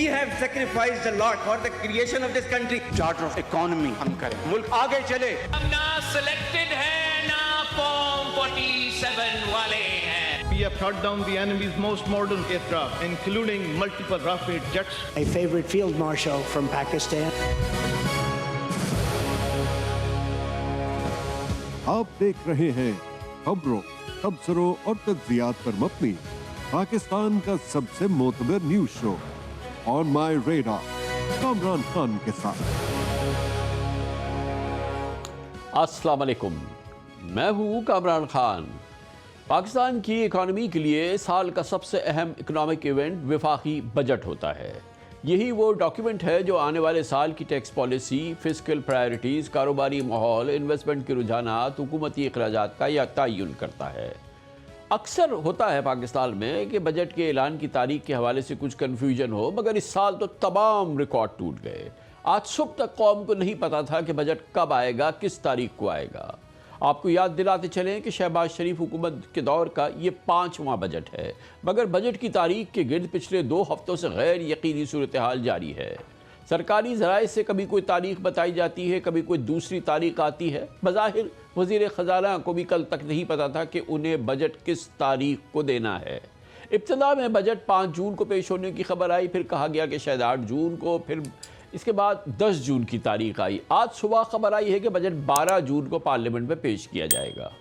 We have sacrificed a lot for the creation of this country. Charter of economy हम करें, मुल्क आगे चले। हम ना सिलेक्टेड है ना फॉर्म 47 वाले हैं। We have shot down the enemy's most modern aircraft, including multiple Rafale jets. A favorite field marshal from Pakistan. आप देख रहे हैं खबरों, तबसरों और तज्जियात पर मबनी पाकिस्तान का सबसे मोतबर news show on my radar Kamran Khan के साथ। अस्सलाम वालेकुम, मैं हूँ कामरान खान। पाकिस्तान की इकॉनमी के लिए साल का सबसे अहम इकोनॉमिक इवेंट वफाकी बजट होता है। यही वो डॉक्यूमेंट है जो आने वाले साल की टैक्स पॉलिसी, फिस्कल प्रायोरिटीज़, कारोबारी माहौल, इन्वेस्टमेंट के रुझानात, हुकूमती अखराजात का या तयन करता है। अक्सर होता है पाकिस्तान में कि बजट के ऐलान की तारीख के हवाले से कुछ कन्फ्यूजन हो, मगर इस साल तो तमाम रिकॉर्ड टूट गए। आज सुबह तक कौम को नहीं पता था कि बजट कब आएगा, किस तारीख को आएगा। आपको याद दिलाते चलें कि शहबाज शरीफ हुकूमत के दौर का ये 5वां बजट है, मगर बजट की तारीख के गिर्द पिछले 2 हफ्तों से गैर यकीनी सूरत हाल जारी है। सरकारी ज़राए से कभी कोई तारीख बताई जाती है, कभी कोई दूसरी तारीख आती है। बज़ाहिर वज़ीर ख़ज़ाना को भी कल तक नहीं पता था कि उन्हें बजट किस तारीख को देना है। इब्तिदा में बजट 5 जून को पेश होने की खबर आई, फिर कहा गया कि शायद 8 जून को, फिर इसके बाद 10 जून की तारीख आई। आज सुबह खबर आई है कि बजट 12 जून को पार्लियामेंट में पेश किया जाएगा।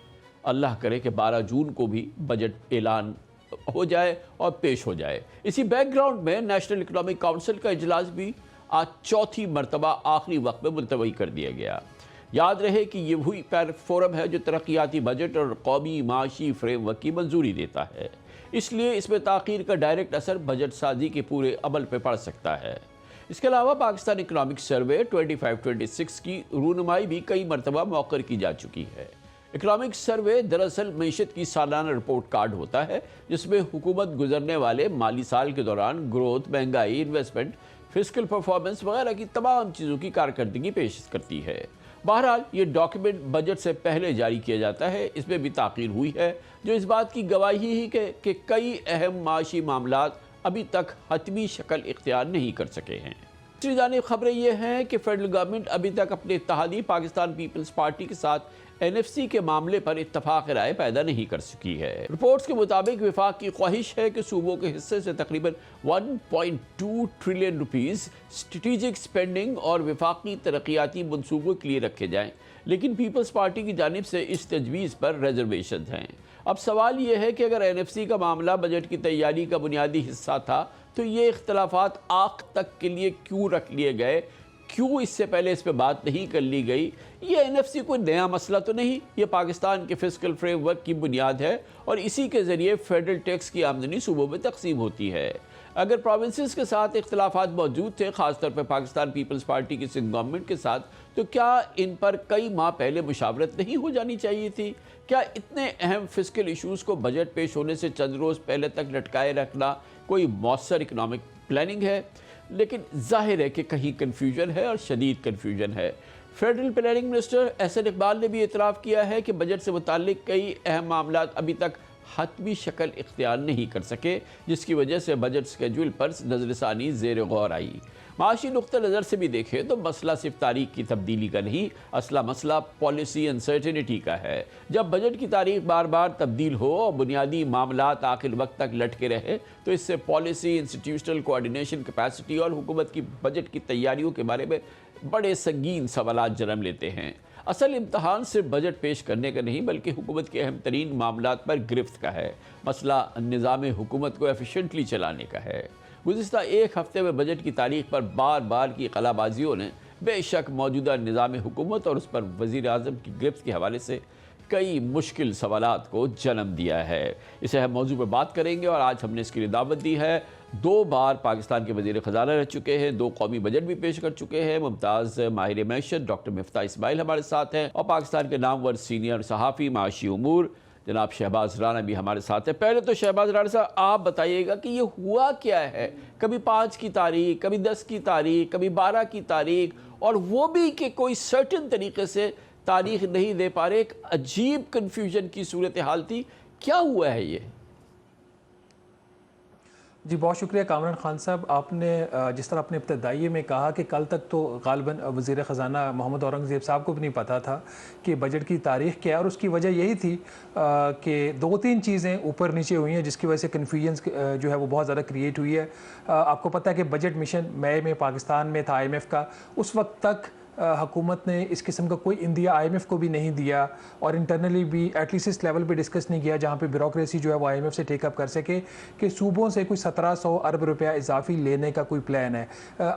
अल्लाह करे कि 12 जून को भी बजट ऐलान हो जाए और पेश हो जाए। इसी बैकग्राउंड में नेशनल इकनॉमिक काउंसिल का इजलास भी आज चौथी मरतबा आखिरी वक्त में मुलतवी कर दिया गया। याद रहे कि ये वही फोरम है जो तरक्याती बजट और कौमी माशी फ्रेमवर्क की मंजूरी देता है, इसलिए इसमें ताख़ीर का डायरेक्ट असर बजट साजी के पूरे अमल पर पड़ सकता है। इसके अलावा पाकिस्तान इकनॉमिक सर्वे 25-26 की रूनुमाई भी कई मरतबा मौखर की जा चुकी है। इकनॉमिक सर्वे दरअसल मईशत की सालाना रिपोर्ट कार्ड होता है, जिसमें हुकूमत गुजरने वाले माली साल के दौरान ग्रोथ, महंगाई, इन्वेस्टमेंट, फिस्कल परफॉर्मेंस वगैरह की तमाम चीज़ों की कारकर्दगी पेश करती है। बहरहाल ये डॉक्यूमेंट बजट से पहले जारी किया जाता है। इसमें भी ताख़ीर हुई है, जो इस बात की गवाही ही कि कई अहम माशी मामलात अभी तक हतमी शक्ल इख्तियार नहीं कर सके हैं। दूसरी जानिब खबरें ये हैं कि फेडरल गवर्नमेंट अभी तक अपने इत्तेहादी पाकिस्तान पीपल्स पार्टी के साथ NFC के मामले पर इत्तफाक राय पैदा नहीं कर सकी है। रिपोर्ट्स के मुताबिक वफाक की ख्वाहिश है कि सूबों के हिस्से से तकरीबन 1.2 ट्रिलियन रुपीज़ स्ट्रेटेजिक स्पेंडिंग और वफाकी तरक्याती मनसूबों के लिए रखे जाएं, लेकिन पीपल्स पार्टी की जानिब से इस तजवीज़ पर रिजर्वेशन हैं। अब सवाल यह है कि अगर NFC का मामला बजट की तैयारी का बुनियादी हिस्सा था, तो ये इख्तलाफात आख तक के लिए क्यों रख लिए गए? क्यों इससे पहले इस पर बात नहीं कर ली गई? ये NFC कोई नया मसला तो नहीं, ये पाकिस्तान के फिस्कल फ्रेमवर्क की बुनियाद है और इसी के ज़रिए फेडरल टैक्स की आमदनी सूबों में तकसीम होती है। अगर प्रोविंसेस के साथ इख्तलाफात मौजूद थे, ख़ासतौर पर पाकिस्तान पीपल्स पार्टी की सिंध गवर्नमेंट के साथ, तो क्या इन पर कई माह पहले मुशावरत नहीं हो जानी चाहिए थी? क्या इतने अहम फिस्कल इशूज़ को बजट पेश होने से चंद रोज़ पहले तक लटकाए रखना कोई मौसर इकनॉमिक प्लानिंग है? लेकिन जाहिर है कि कहीं कन्फ्यूजन है और शदीद कन्फ्यूजन है। Federal planning minister Ahsan Iqbal ने भी एतराफ़ किया है कि बजट से मुताल्लिक कई अहम मामलात अभी तक हतमी शक्ल इख्तियार नहीं कर सके, जिसकी वजह से बजट स्केड्यूल पर नज़रसानी ज़ेर गौर आई। माशी नुक्ता नज़र से भी देखें तो मसला सिर्फ तारीख की तब्दीली का नहीं, असला मसला पॉलिसी अनसर्टेनिटी का है। जब बजट की तारीख बार बार तब्दील हो और बुनियादी मामलात आखिर वक्त तक लटके रहे, तो इससे पॉलिसी, इंस्टीट्यूशनल कोऑर्डिनेशन कैपेसिटी और हुकूमत की बजट की तैयारियों के बारे में बड़े संगीन सवालात जन्म लेते हैं। असल इम्तहान सिर्फ बजट पेश करने का नहीं, बल्कि हुकूमत के अहम तरीन मामलात पर गिरफ्त का है। मसला निज़ाम हुकूमत को एफिशिएंटली चलाने का है। गुज़िश्ता 1 हफ़्ते में बजट की तारीख पर बार बार की कलाबाजियों ने बेशक मौजूदा निज़ाम हुकूमत और उस पर वज़ीर आज़म की गिरफ्त के हवाले से कई मुश्किल सवालात को जन्म दिया है। इसे हम मौजू पर बात करेंगे और आज हमने इसके लिए दावत दी है। 2 बार पाकिस्तान के वज़ीर ख़ज़ाना रह चुके हैं, 2 कौमी बजट भी पेश कर चुके हैं। मुमताज़ माहिर मैशत डॉक्टर मिफ्ता इस्माइल हमारे साथ हैं और पाकिस्तान के नामवर सीनियर सहाफ़ी माशी उमूर जनाब शहबाज राना भी हमारे साथ है। पहले तो शहबाज राना साहब आप बताइएगा कि ये हुआ क्या है? कभी 5 की तारीख, कभी 10 की तारीख, कभी 12 की तारीख, और वो भी कि कोई सर्टेन तरीके से तारीख नहीं दे पा रहे। एक अजीब कन्फ्यूजन की सूरत हाल थी। क्या हुआ है ये? जी बहुत शुक्रिया कामरान खान साहब। आपने जिस तरह अपने इब्तदाइये में कहा कि कल तक तो गालिबन वज़ीर ख़जाना मोहम्मद औरंगज़ेब साहब को भी नहीं पता था कि बजट की तारीख़ क्या है, और उसकी वजह यही थी कि 2-3 चीज़ें ऊपर नीचे हुई हैं जिसकी वजह से कन्फ्यूजन जो है वो बहुत ज़्यादा क्रिएट हुई है। आपको पता है कि बजट मिशन मई में पाकिस्तान में था IMF का, उस वक्त तक हुकूमत ने इस किस्म का कोई इंदिया IMF को भी नहीं दिया, और इंटरनली भी एटलीस्ट इस लेवल पे डिस्कस नहीं किया जहाँ पे ब्यूरोक्रेसी जो है वो IMF से टेकअप कर सके कि सूबों से कोई 1700 अरब रुपया इजाफी लेने का कोई प्लान है।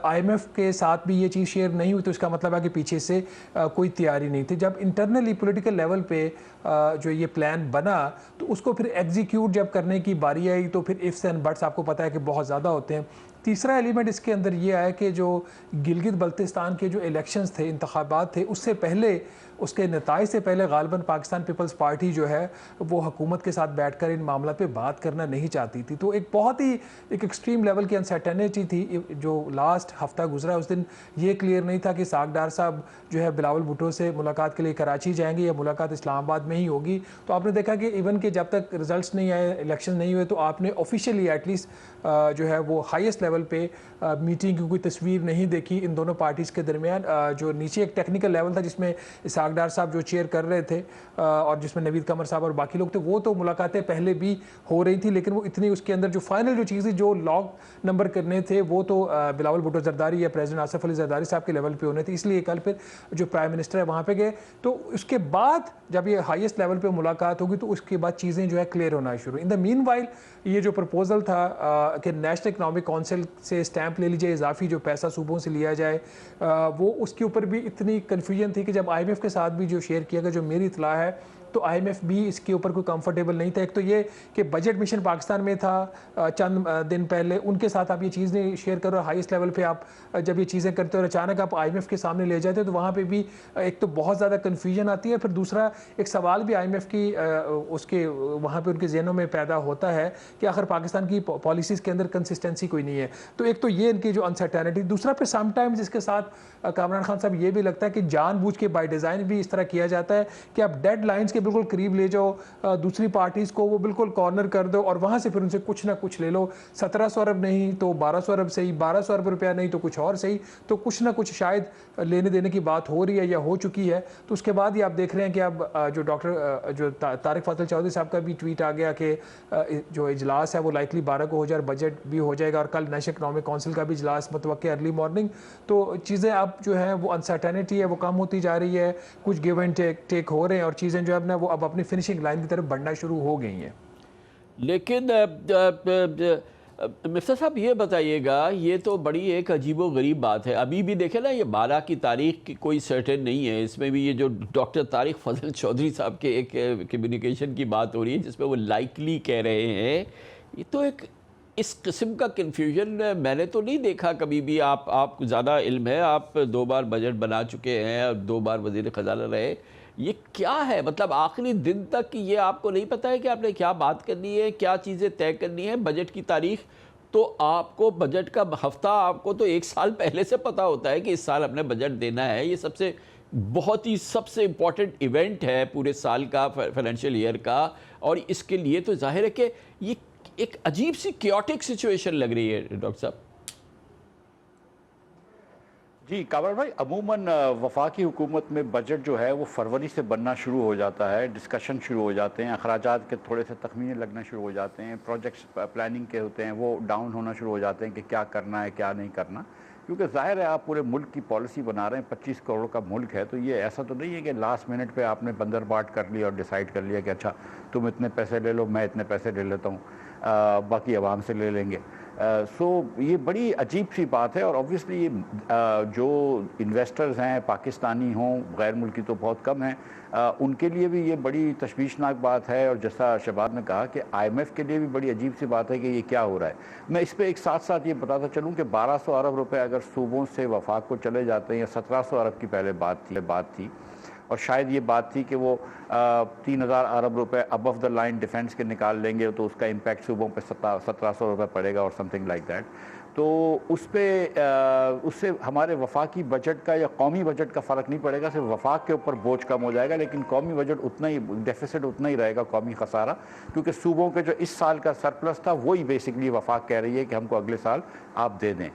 IMF के साथ भी ये चीज़ शेयर नहीं हुई, तो इसका मतलब है कि पीछे से कोई तैयारी नहीं थी। जब इंटरनली पोलिटिकल लेवल पे जो ये प्लान बना तो उसको फिर एग्जीक्यूट जब करने की बारी आई तो फिर इफ्स एंड बट्स आपको पता है कि बहुत ज़्यादा होते हैं। तीसरा एलिमेंट इसके अंदर ये आया कि जो गिलगित बल्तिस्तान के जो इलेक्शंस थे, इंतखाबात थे, उससे पहले, उसके नताइज से पहले गालिबन पाकिस्तान पीपल्स पार्टी जो है वो हुकूमत के साथ बैठकर इन मामला पे बात करना नहीं चाहती थी। तो एक बहुत ही एक एक्सट्रीम लेवल की अनसर्टेनिटी थी। जो लास्ट हफ्ता गुजरा उस दिन ये क्लियर नहीं था कि सागडार साहब जो है बिलावल भुट्टो से मुलाकात के लिए कराची जाएंगे या मुलाकात इस्लामाबाद में ही होगी। तो आपने देखा कि इवन कि जब तक रिजल्ट्स नहीं आए, इलेक्शन नहीं हुए, तो आपने ऑफिशियली एटलीस्ट जो है वो हाईएस्ट लेवल पे मीटिंग की कोई तस्वीर नहीं देखी इन दोनों पार्टीज़ के दरमियान। जो नीचे एक टेक्निकल लेवल था जिसमें सागडार साहब जो चेयर कर रहे थे और जिसमें नवीद कमर साहब और बाकी लोग थे, वो तो मुलाकातें पहले भी हो रही थी, लेकिन वो इतनी उसके अंदर जो फाइनल जो चीज़ें जो लॉक नंबर करने थे वो तो बिलावल भुट्टो जरदारी या प्रेसिडेंट आसिफ अली जरदारी साहब के लेवल पे होने थे। इसलिए कल फिर जो प्राइम मिनिस्टर है वहाँ पे गए, तो उसके बाद जब ये हाईएस्ट लेवल पे मुलाकात होगी तो उसके बाद चीज़ें जो है क्लियर होना शुरू। इन द मीन वाइल ये जो प्रपोजल था कि नेशनल इकनॉमिक काउंसिल से स्टैंप ले लीजिए, इजाफी जो पैसा सूबों से लिया जाए, वो उसके ऊपर भी इतनी कन्फ्यूजन थी कि जब IMF के साथ भी जो शेयर किया गया, जो मेरी इतला है, तो IMF भी इसके ऊपर कोई कंफर्टेबल नहीं था। एक तो ये कि बजट मिशन पाकिस्तान में था चंद दिन पहले, उनके साथ आप ये चीज़ें शेयर करो हाईएस्ट लेवल पे, आप जब ये चीज़ें करते हो और अचानक आप IMF के सामने ले जाते हो तो वहाँ पे भी एक तो बहुत ज़्यादा कन्फ्यूजन आती है। फिर दूसरा एक सवाल भी IMF की उसके वहाँ पे उनके जहनों में पैदा होता है कि आखिर पाकिस्तान की पॉलिसीज़ के अंदर कंसिस्टेंसी कोई नहीं है। तो एक तो ये इनकी जो अनसर्टेनिटी, दूसरा फिर समटाइम्स इसके साथ कामरान खान साहब ये भी लगता है कि जानबूझ के बाय डिज़ाइन भी इस तरह किया जाता है कि आप डेड लाइन्स के बिल्कुल करीब ले जाओ, दूसरी पार्टीज़ को वो बिल्कुल कॉर्नर कर दो और वहाँ से फिर उनसे कुछ ना कुछ ले लो। 1700 अरब नहीं तो 1200 अरब सही, 1200 अरब रुपया नहीं तो कुछ और सही, तो कुछ ना कुछ शायद लेने देने की बात हो रही है या हो चुकी है। तो उसके बाद ही आप देख रहे हैं कि अब जो डॉक्टर जो तारिक फातिल चौधरी साहब का भी ट्वीट आ गया कि जो इजलास है वो लाइकली 12 को हो जाए, बजट भी हो जाएगा और कल नेशनल इकनॉमिक काउंसिल का भी इजलास मुतवक्के अर्ली मॉर्निंग। तो चीज़ें अब जो है वो अनसर्टेनिटी है वो कम होती जा रही है, कुछ गिव एंड टेक हो रहे हैं और चीज़ें जो है ना वो अब अपनी फिनिशिंग लाइन की तरफ बढ़ना शुरू हो गई हैं। लेकिन मिफ्ता साहब ये बताइएगा, ये तो बड़ी एक अजीबो गरीब बात है। अभी भी देखें ना, ये 12 की तारीख की कोई सर्टेन नहीं है। इसमें भी ये जो डॉक्टर तारिक फजल चौधरी साहब के एक कम्युनिकेशन की बात हो रही है जिसमें वो लाइकली कह रहे हैं, ये तो एक इस किस्म का कन्फ्यूजन मैंने तो नहीं देखा कभी भी। आप ज़्यादा इल्म है, आप 2 बार बजट बना चुके हैं और 2 बार वज़ीर ख़जाना रहे। ये क्या है, मतलब आखिरी दिन तक ये आपको नहीं पता है कि आपने क्या बात करनी है, क्या चीज़ें तय करनी है। बजट की तारीख तो आपको, बजट का हफ्ता आपको तो 1 साल पहले से पता होता है कि इस साल अपने बजट देना है। ये सबसे बहुत ही सबसे इम्पॉर्टेंट इवेंट है पूरे साल का, फाइनेंशियल ईयर का, और इसके लिए तो जाहिर है कि ये एक अजीब सी क्योटिक सिचुएशन लग रही है डॉक्टर साहब। जी कामर भाई, अमूमन वफाकी हुकूमत में बजट जो है वो फरवरी से बनना शुरू हो जाता है, डिस्कशन शुरू हो जाते हैं, अखराजात के थोड़े से तखमीने लगना शुरू हो जाते हैं, प्रोजेक्ट्स प्लानिंग के होते हैं वो डाउन होना शुरू हो जाते हैं कि क्या करना है क्या नहीं करना। क्योंकि ज़ाहिर है आप पूरे मुल्क की पॉलिसी बना रहे हैं, 25 करोड़ का मुल्क है, तो ये ऐसा तो नहीं है कि लास्ट मिनट पे आपने बंदर बाट कर लिया और डिसाइड कर लिया कि अच्छा तुम इतने पैसे ले लो, मैं इतने पैसे ले लेता हूँ, बाकी आवाम से ले लेंगे। सो ये बड़ी अजीब सी बात है। और ऑब्वियसली ये जो इन्वेस्टर्स हैं, पाकिस्तानी हों गैर मुल्की तो बहुत कम हैं, उनके लिए भी ये बड़ी तशवीशनाक बात है। और जैसा शहबाज ने कहा कि IMF के लिए भी बड़ी अजीब सी बात है कि ये क्या हो रहा है। मैं इस पर एक साथ साथ ये बताता चलूँ कि 1200 अरब रुपए अगर सूबों से वफाक को चले जाते हैं, या 1700 अरब की पहले बात थी और शायद ये बात थी कि वो 3000 अरब रुपए अबव द लाइन डिफेंस के निकाल लेंगे तो उसका इम्पैक्ट सूबों पे 1700 रुपये पड़ेगा और समथिंग लाइक दैट। तो उससे हमारे वफाकी बजट का या कौमी बजट का फ़र्क नहीं पड़ेगा, सिर्फ वफाक के ऊपर बोझ कम हो जाएगा, लेकिन कौमी बजट उतना ही डेफिसिट उतना ही रहेगा, कौमी खसारा, क्योंकि सूबों के जो इस साल का सरप्लस था वही बेसिकली वफाक कह रही है कि हमको अगले साल आप दे दें।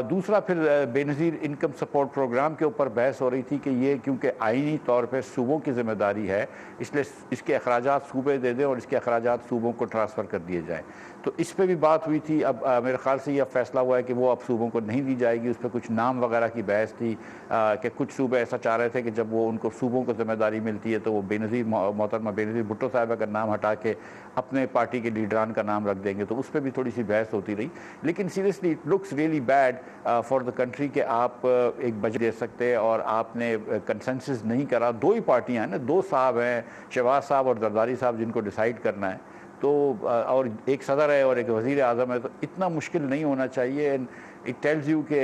दूसरा फिर बेनज़ीर इनकम सपोर्ट प्रोग्राम के ऊपर बहस हो रही थी कि ये क्योंकि आइनी तौर पर सूबों की ज़िम्मेदारी है, इसलिए इसके अखराजात सूबे दे दें और इसके अखराजात सूबों को ट्रांसफ़र कर दिए जाएँ। तो इस पर भी बात हुई थी। अब मेरे ख्याल से यह फैसला हुआ है कि वो अब सूबों को नहीं दी जाएगी। उस पर कुछ नाम वगैरह की बहस थी कि कुछ सूबे ऐसा चाह रहे थे कि जब वो उनको सूबों को ज़िम्मेदारी मिलती है तो वो बेनज़ीर मोहतरमा बेनज़ीर भुट्टो साहिबा का नाम हटा के अपने पार्टी के लीडरान का नाम रख देंगे, तो उस पर भी थोड़ी सी बहस होती रही। लेकिन seriously it looks really bad for the country कि आप एक बजट दे सकते हैं और आपने कंसेंसस नहीं करा। दो ही पार्टियाँ हैं ना, दो साहब हैं, शहबाज साहब और जरदारी साहब, जिनको डिसाइड करना है, तो और एक सदर है और एक वज़ीर आज़म है, तो इतना मुश्किल नहीं होना चाहिए। एंड इट टेल्स यू कि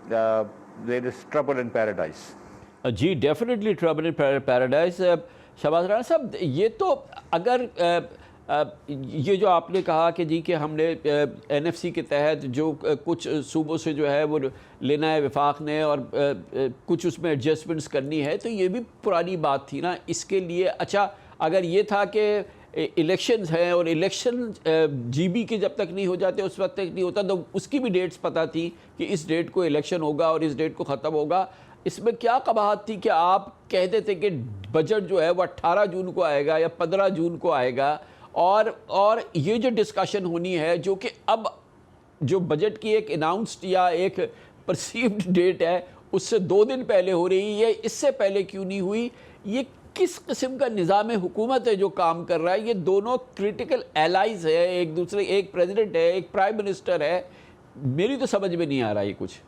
there is trouble in paradise. जी definitely trouble in paradise. Shahbaz Rana साहब, ये तो अगर ये जो आपने कहा कि जी कि हमने NFC के तहत जो कुछ सूबों से जो है वो लेना है वफाक ने और कुछ उसमें एडजस्टमेंट्स करनी है, तो ये भी पुरानी बात थी ना। इसके लिए अच्छा अगर ये था कि इलेक्शंस हैं और इलेक्शन GB के जब तक नहीं हो जाते उस वक्त तक नहीं होता, तो उसकी भी डेट्स पता थी कि इस डेट को इलेक्शन होगा और इस डेट को ख़त्म होगा। इसमें क्या कबाहत थी कि आप कहते थे कि बजट जो है वो 18 जून को आएगा या 15 जून को आएगा, और ये जो डिस्कशन होनी है जो कि अब जो बजट की एक अनाउंस्ड या एक परसीव्ड डेट है उससे 2 दिन पहले हो रही है, इससे पहले क्यों नहीं हुई? ये किस किस्म का निज़ाम हुकूमत है जो काम कर रहा है? ये दोनों क्रिटिकल एलाइज है एक दूसरे, एक प्रेसिडेंट है, एक प्राइम मिनिस्टर है। मेरी तो समझ में नहीं आ रहा ये कुछ।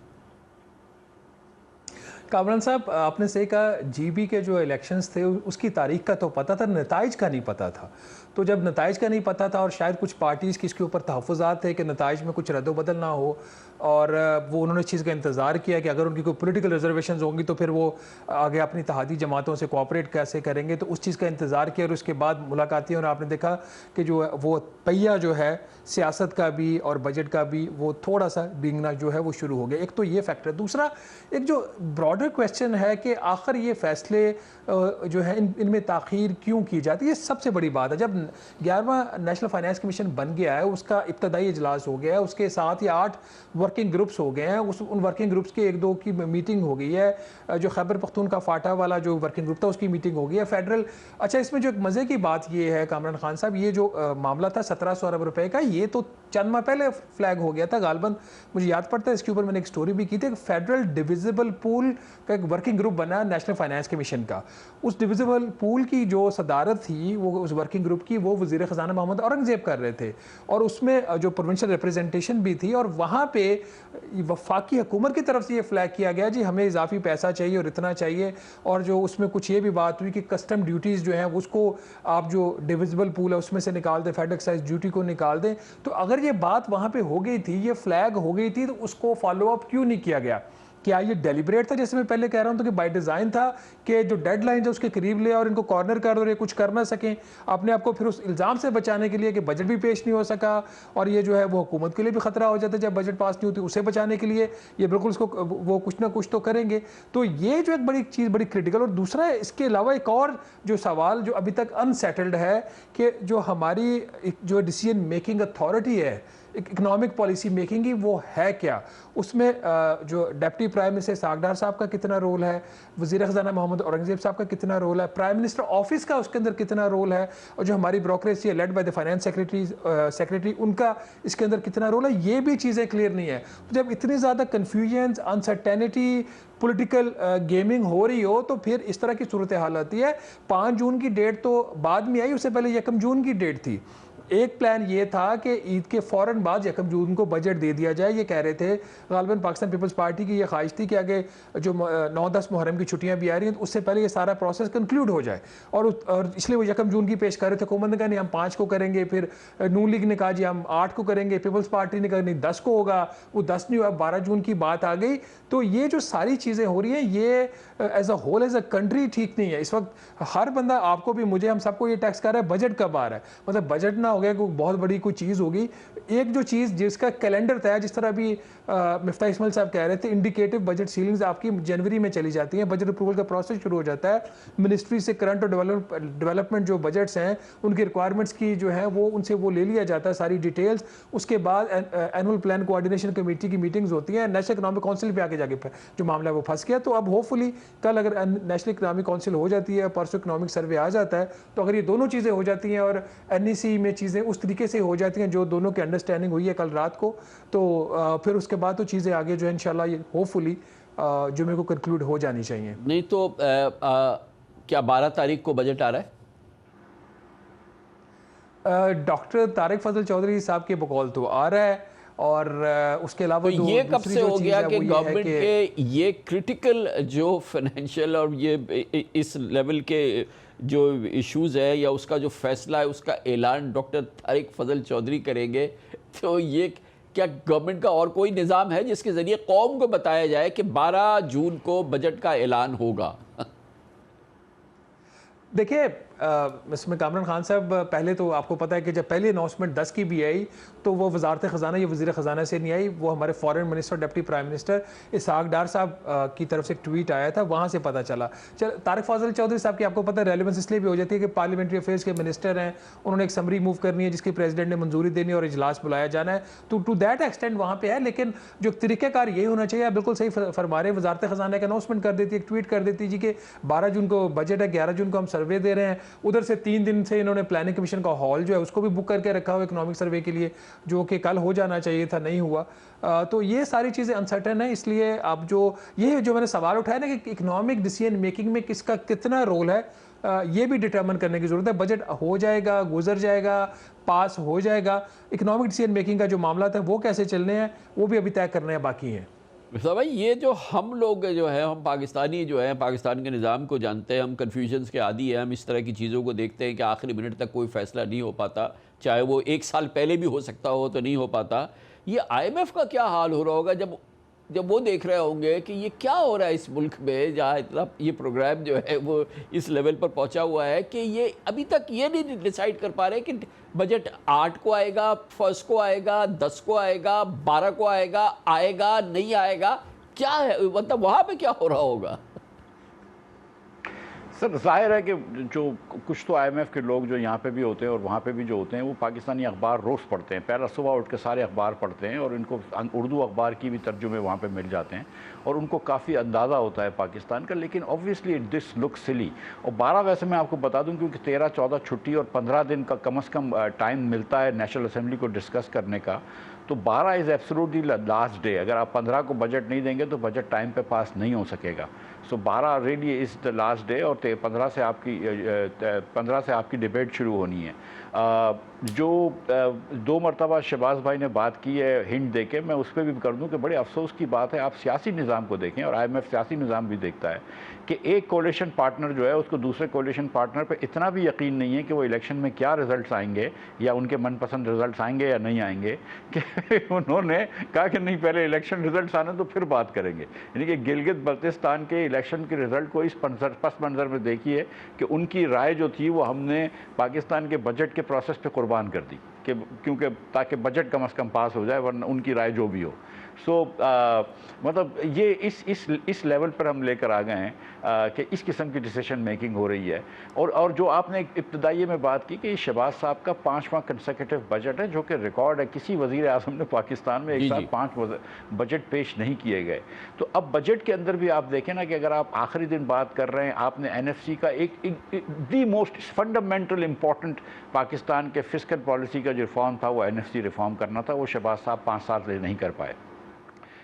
कामरान साहब, आपने सही कहा, GB के जो इलेक्शंस थे उसकी तारीख का तो पता था, नताइज का नहीं पता था। तो जब नताइज का नहीं पता था और शायद कुछ पार्टीज़ की इसके ऊपर तहफ़्फ़ुज़ात थे कि नताइज में कुछ रद्द-बदल ना हो, और वो उन्होंने इस चीज़ का इंतज़ार किया कि अगर उनकी कोई पॉलिटिकल रिजर्वेशंस होंगी तो फिर वो आगे अपनी इत्तेहादी जमातों से कोऑपरेट कैसे करेंगे, तो उस चीज़ का इंतज़ार किया। और उसके बाद मुलाकातें और आपने देखा कि जो वो पहिया जो है सियासत का भी और बजट का भी वो थोड़ा सा डिंगना जो है वो शुरू हो गया। एक तो ये फैक्टर है। दूसरा एक जो ब्रॉडर क्वेश्चन है कि आखिर ये फैसले जो है इनमें ताख़ीर क्यों की जाती है, ये सबसे बड़ी बात है। जब 11वां नेशनल फाइनेंस कमीशन बन गया है, उसका इब्तदाई इजलास हो गया है, उसके 7 या 8 वर्किंग ग्रुप्स हो गए हैं, उन वर्किंग ग्रुप्स के 1-2 की मीटिंग हो गई है। जो खैबर पख्तूनख्वा फाटा वाला जो वर्किंग ग्रुप था उसकी मीटिंग हो गई है। फेडरल अच्छा, इसमें जो एक मज़े की बात ये है कामरान खान साहब, ये जो मामला था 1700 अरब रुपए का, ये तो चंद माह पहले फ्लैग हो गया था गालबन, मुझे याद पड़ता है। इसके ऊपर मैंने एक स्टोरी भी की थी। फेडरल डिविजिबल पूल का एक वर्किंग ग्रुप बना नेशनल फाइनेंस कमीशन का। उस डिविजिबल पूल की जो सदारत थी वो उस वर्किंग ग्रुप की वो वज़ीर ख़ज़ाना मोहम्मद औरंगज़ेब कर रहे थे, और उसमें जो प्रोविंशियल रिप्रेजेंटेशन भी थी, और वहाँ पे वफाकी हुकूमत की तरफ से ये फ्लैग किया गया जी हमें इजाफी पैसा चाहिए और इतना चाहिए। और जो उसमें कुछ ये भी बात हुई कि कस्टम ड्यूटीज़ जो हैं उसको आप जो डिविजिबल पूल है उसमें से निकाल दें, फेड एक्साइज ड्यूटी को निकाल दें। तो अगर ये बात वहाँ पे हो गई थी, ये फ्लैग हो गई थी, तो उसको फॉलो अप क्यों नहीं किया गया? क्या ये डेलिब्रेट था, जैसे मैं पहले कह रहा हूँ, तो कि बाय डिज़ाइन था कि जो डेडलाइन है उसके करीब ले और इनको कॉर्नर कर दो और ये कुछ कर ना सकें, अपने आप को फिर उस इल्ज़ाम से बचाने के लिए कि बजट भी पेश नहीं हो सका, और ये जो है वो हुकूमत के लिए भी ख़तरा हो जाता है जब बजट पास नहीं होती, उसे बचाने के लिए ये बिल्कुल उसको वो कुछ ना कुछ तो करेंगे। तो ये जो एक बड़ी चीज़ बड़ी क्रिटिकल। और दूसरा इसके अलावा एक और जो सवाल जो अभी तक अनसेटल्ड है कि जो हमारी जो डिसीजन मेकिंग अथॉरिटी है इकोनॉमिक पॉलिसी मेकिंग की, वो है क्या? उसमें जो डिप्टी प्राइम मिनिस्टर सागडार साहब का कितना रोल है, वज़ीर ख़ज़ाना मोहम्मद औरंगज़ेब साहब का कितना रोल है, प्राइम मिनिस्टर ऑफिस का उसके अंदर कितना रोल है, और जो हमारी ब्यूरोक्रेसी है led by the finance secretary उनका इसके अंदर कितना रोल है, ये भी चीज़ें क्लियर नहीं है। तो जब इतनी ज़्यादा कन्फ्यूजन, अनसर्टेनिटी, पॉलिटिकल गेमिंग हो रही हो, तो फिर इस तरह की सूरत हाल आती है। 5 जून की डेट तो बाद में आई, उससे पहले 1 जून की डेट थी। एक प्लान ये था कि ईद के फ़ौरन बाद 1 जून को बजट दे दिया जाए, ये कह रहे थे। गालिबन पाकिस्तान पीपल्स पार्टी की ये ख्वाहिश थी कि आगे जो 9-10 मुहर्रम की छुट्टियां भी आ रही हैं, तो उससे पहले ये सारा प्रोसेस कंक्लूड हो जाए, और इसलिए वो 1 जून की पेश कर रहे थे। हुकूमत ने कहा नहीं हम 5 को करेंगे, फिर नून लीग ने कहा जी हम 8 को करेंगे, पीपल्स पार्टी ने कहा नहीं 10 को होगा, वो 10 नहीं हुआ, 12 जून की बात आ गई। तो ये जो सारी चीज़ें हो रही हैं, ये as a whole as a country ठीक नहीं है। इस वक्त हर बंदा, आपको भी मुझे, हम सबको ये टैक्स कर रहा है बजट कब आ रहा है, मतलब बजट ना हो गया कि बहुत बड़ी कोई चीज़ होगी। एक जो चीज़ जिसका कैलेंडर था, जिस तरह अभी मिफ्ता इस्माइल साहब कह रहे थे, इंडिकेटिव बजट सीलिंग्स आपकी जनवरी में चली जाती हैं, बजट अप्रूवल का प्रोसेस शुरू हो जाता है, मिनिस्ट्री से करंट और डेवलपमेंट जो बजट्स हैं उनकी रिक्वायरमेंट्स की जो है वो उनसे वो ले लिया जाता है सारी डिटेल्स। उसके बाद एनुअल प्लान कोऑर्डिनेशन कमेटी की मीटिंग्स होती हैं, नेशनल इकोनॉमिक काउंसिल पे आके जाके जो मामला है वो फंस गया। तो अब होपफुली कल अगर नेशनल इकोनॉमिक काउंसिल हो जाती है, परसों इकोनॉमिक सर्वे आ जाता है, तो अगर ये दोनों चीज़ें हो जाती हैं और NEC में चीज़ें उस तरीके से हो जाती हैं जो दोनों की अंडरस्टैंडिंग हुई है कल रात को, तो फिर उसके बाद तो चीज़ें आगे जो है इंशाल्लाह ये होपफुली जुमे को कंक्लूड हो जानी चाहिए। नहीं तो क्या 12 तारीख को बजट आ रहा है? डॉक्टर तारिक फजल चौधरी साहब के बकौल तो आ रहा है, और उसके अलावा तो ये कब से हो गया कि गवर्नमेंट के ये क्रिटिकल जो फाइनेंशियल और ये इस लेवल के जो इश्यूज़ है या उसका जो फैसला है उसका ऐलान डॉक्टर तारिक फजल चौधरी करेंगे? तो ये क्या गवर्नमेंट का और कोई निज़ाम है जिसके ज़रिए कौम को बताया जाए कि 12 जून को बजट का ऐलान होगा? देखिए इसमें कामरान खान साहब, पहले तो आपको पता है कि जब पहली अनाउंसमेंट 10 की भी आई तो वो वजारत ख़जाना या वज़ीर ख़जाना से नहीं आई, वो हमारे foreign minister deputy prime minister Ishaq Dar साहब की तरफ से एक ट्वीट आया था, वहाँ से पता चला। तारिक फजल चौधरी साहब की आपको पता है रेलेवेंस इसलिए भी हो जाती है कि पार्लियामेंट्री अफेयर्स के मिनिस्टर हैं, उन्होंने एक समरी मूव करनी है जिसकी प्रेसिडेंट ने मंजूरी देनी और इजलास बुलाया जाना है, तो टू दैट एक्सटेंट वहाँ पर है। लेकिन जो तरीक़ाकार ये होना चाहिए, बिल्कुल सही फरमा रहे, वजारत ख़जाना का अनाउंसमेंट कर देती है, एक ट्वीट कर देती जी कि 12 जून को बजट है, 11 जून को हम सर्वे दे रहे हैं। उधर से 3 दिन से इन्होंने प्लानिंग कमीशन का हॉल जो है उसको भी बुक करके रखा हुआ इकोनॉमिक सर्वे के लिए, जो कि कल हो जाना चाहिए था, नहीं हुआ। तो ये सारी चीज़ें अनसर्टेन है। इसलिए अब जो मैंने सवाल उठाया ना कि इकोनॉमिक डिसीजन मेकिंग में किसका कितना रोल है, ये भी डिटर्मिन करने की ज़रूरत है। बजट हो जाएगा, गुजर जाएगा, पास हो जाएगा, इकोनॉमिक डिसीजन मेकिंग का जो मामला था वो कैसे चलने हैं वो भी अभी तय करने बाकी हैं। भाई ये जो हम लोग जो है, हम पाकिस्तानी जो है, पाकिस्तान के निज़ाम को जानते हैं, हम कन्फ्यूजन्स के आदी हैं, हम इस तरह की चीज़ों को देखते हैं कि आखिरी मिनट तक कोई फ़ैसला नहीं हो पाता, चाहे वो 1 साल पहले भी हो सकता हो तो नहीं हो पाता। ये IMF का क्या हाल हो रहा होगा जब वो देख रहे होंगे कि ये क्या हो रहा है इस मुल्क में, जहाँ इतना ये प्रोग्राम जो है वो इस लेवल पर पहुँचा हुआ है कि ये अभी तक ये नहीं डिसाइड कर पा रहे कि बजट 8 को आएगा, 1 को आएगा, 10 को आएगा, 12 को आएगा नहीं आएगा, क्या है, मतलब वहाँ पे क्या हो रहा होगा? सर जाहिर है कि जो कुछ तो IMF के लोग जो यहाँ पे भी होते हैं और वहाँ पे भी जो होते हैं वो पाकिस्तानी अखबार रोज़ पढ़ते हैं, पहला सुबह उठ के सारे अखबार पढ़ते हैं और इनको उर्दू अखबार की भी तर्जुमे वहाँ पे मिल जाते हैं और उनको काफ़ी अंदाज़ा होता है पाकिस्तान का। लेकिन ऑब्वियसली दिस लुक सिली। और 12 वैसे मैं आपको बता दूँ क्योंकि 13-14 छुट्टी और 15 दिन का कम से कम टाइम मिलता है नेशनल असेंबली को डिस्कस करने का, तो 12 इज़ एब्सोल्युटली लास्ट डे। अगर आप 15 को बजट नहीं देंगे तो बजट टाइम पे पास नहीं हो सकेगा। सो 12 really is the last day और 15 से आपकी डिबेट शुरू होनी है। जो 2 मरतबा शहबाज भाई ने बात की है हिंट दे के, मैं उस पर भी कर दूं कि बड़े अफसोस की बात है, आप सियासी निज़ाम को देखें और IMF सियासी निज़ाम भी देखता है कि एक कोalition पार्टनर जो है उसको दूसरे कोalition पार्टनर पे इतना भी यकीन नहीं है कि वो इलेक्शन में क्या रिजल्ट्स आएंगे या उनके मनपसंद रिजल्ट्स आएंगे या नहीं आएंगे, कि उन्होंने कहा कि नहीं पहले इलेक्शन रिजल्ट्स आने तो फिर बात करेंगे। यानी कि गिलगित बल्तिस्तान के इलेक्शन के रिजल्ट को इस पस मंज़र में देखिए कि उनकी राय जो थी वो हमने पाकिस्तान के बजट के प्रोसेस पे कुर्बान कर दी कि क्योंकि ताकि बजट कम से कम पास हो जाए, वरना उनकी राय जो भी हो। मतलब ये इस लेवल पर हम लेकर आ गए हैं कि इस किस्म की डिसीजन मेकिंग हो रही है। और जो आपने इब्तदाई में बात की कि शहबाज साहब का 5वां कंसेक्यूटिव बजट है जो कि रिकॉर्ड है, किसी वज़ीर आज़म ने पाकिस्तान में एक साथ 5 बजट पेश नहीं किए गए। तो अब बजट के अंदर भी आप देखें ना कि अगर आप आखिरी दिन बात कर रहे हैं, आपने NFC का एक the most fundamental important Pakistan के फिस्कल पॉलिसी का जो रिफॉर्म था वो NFC रिफॉर्म करना था, वो शहबाज साहब 5 साल से नहीं कर पाए।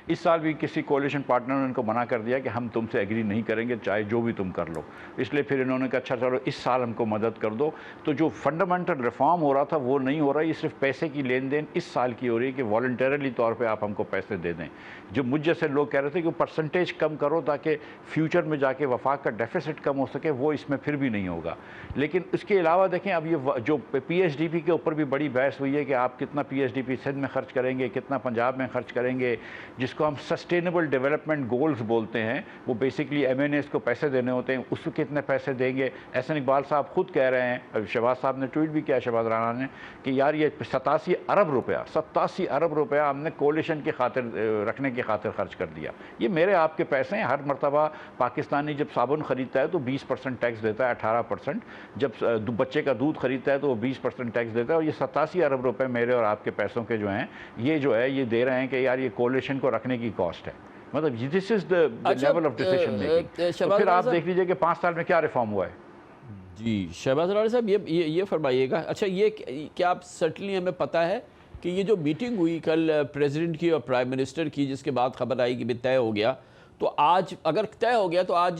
इस साल भी किसी कोalition पार्टनर ने उनको मना कर दिया कि हम तुमसे एग्री नहीं करेंगे चाहे जो भी तुम कर लो, इसलिए फिर इन्होंने कहा अच्छा चलो इस साल हमको मदद कर दो। तो जो फंडामेंटल रिफॉर्म हो रहा था वो नहीं हो रहा, ये सिर्फ पैसे की लेन देन इस साल की हो रही है कि वॉलंटरली तौर पे आप हमको पैसे दे दें। जो मुझ जैसे लोग कह रहे थे कि परसेंटेज कम करो ताकि फ्यूचर में जाके वफाक का डेफिसिट कम हो सके, वो इसमें फिर भी नहीं होगा। लेकिन इसके अलावा देखें अब ये जो PSDP के ऊपर भी बड़ी बहस हुई है कि आप कितना PSDP सिंध में खर्च करेंगे, कितना पंजाब में खर्च करेंगे, जिस जिसको हम सस्टेनेबल डेवलपमेंट गोल्स बोलते हैं, वो बेसिकली MNAs को पैसे देने होते हैं, उसको कितने पैसे देंगे। एहसन इकबाल साहब खुद कह रहे हैं, शहबाज साहब ने ट्वीट भी किया, शहबाज राना ने, कि यार ये 87 अरब रुपया हमने कोलिशन की खातिर रखने की खातिर खर्च कर दिया। ये मेरे आपके पैसे हैं। हर मरतबा पाकिस्तानी जब साबुन ख़रीदता है तो 20% टैक्स देता है, 18%। जब बच्चे का दूध खरीदता है तो वो 20% टैक्स देता है। और ये 87 अरब रुपए मेरे और आपके पैसों के जो हैं, ये जो है ये दे रहे हैं कि यार ये कोलिशन को रखने की कॉस्ट है। मतलब this is the level of decision making. तो फिर आप देख लीजिए कि 5 साल में क्या रिफॉर्म हुआ है। जी शहबाज राना साहब, ये फरमाइएगा, अच्छा ये क्या आप सर्टनली हमें पता है कि ये जो मीटिंग हुई कल प्रेसिडेंट की और प्राइम मिनिस्टर की, जिसके बाद खबर आई कि भी तय हो गया, तो आज अगर तय हो गया तो आज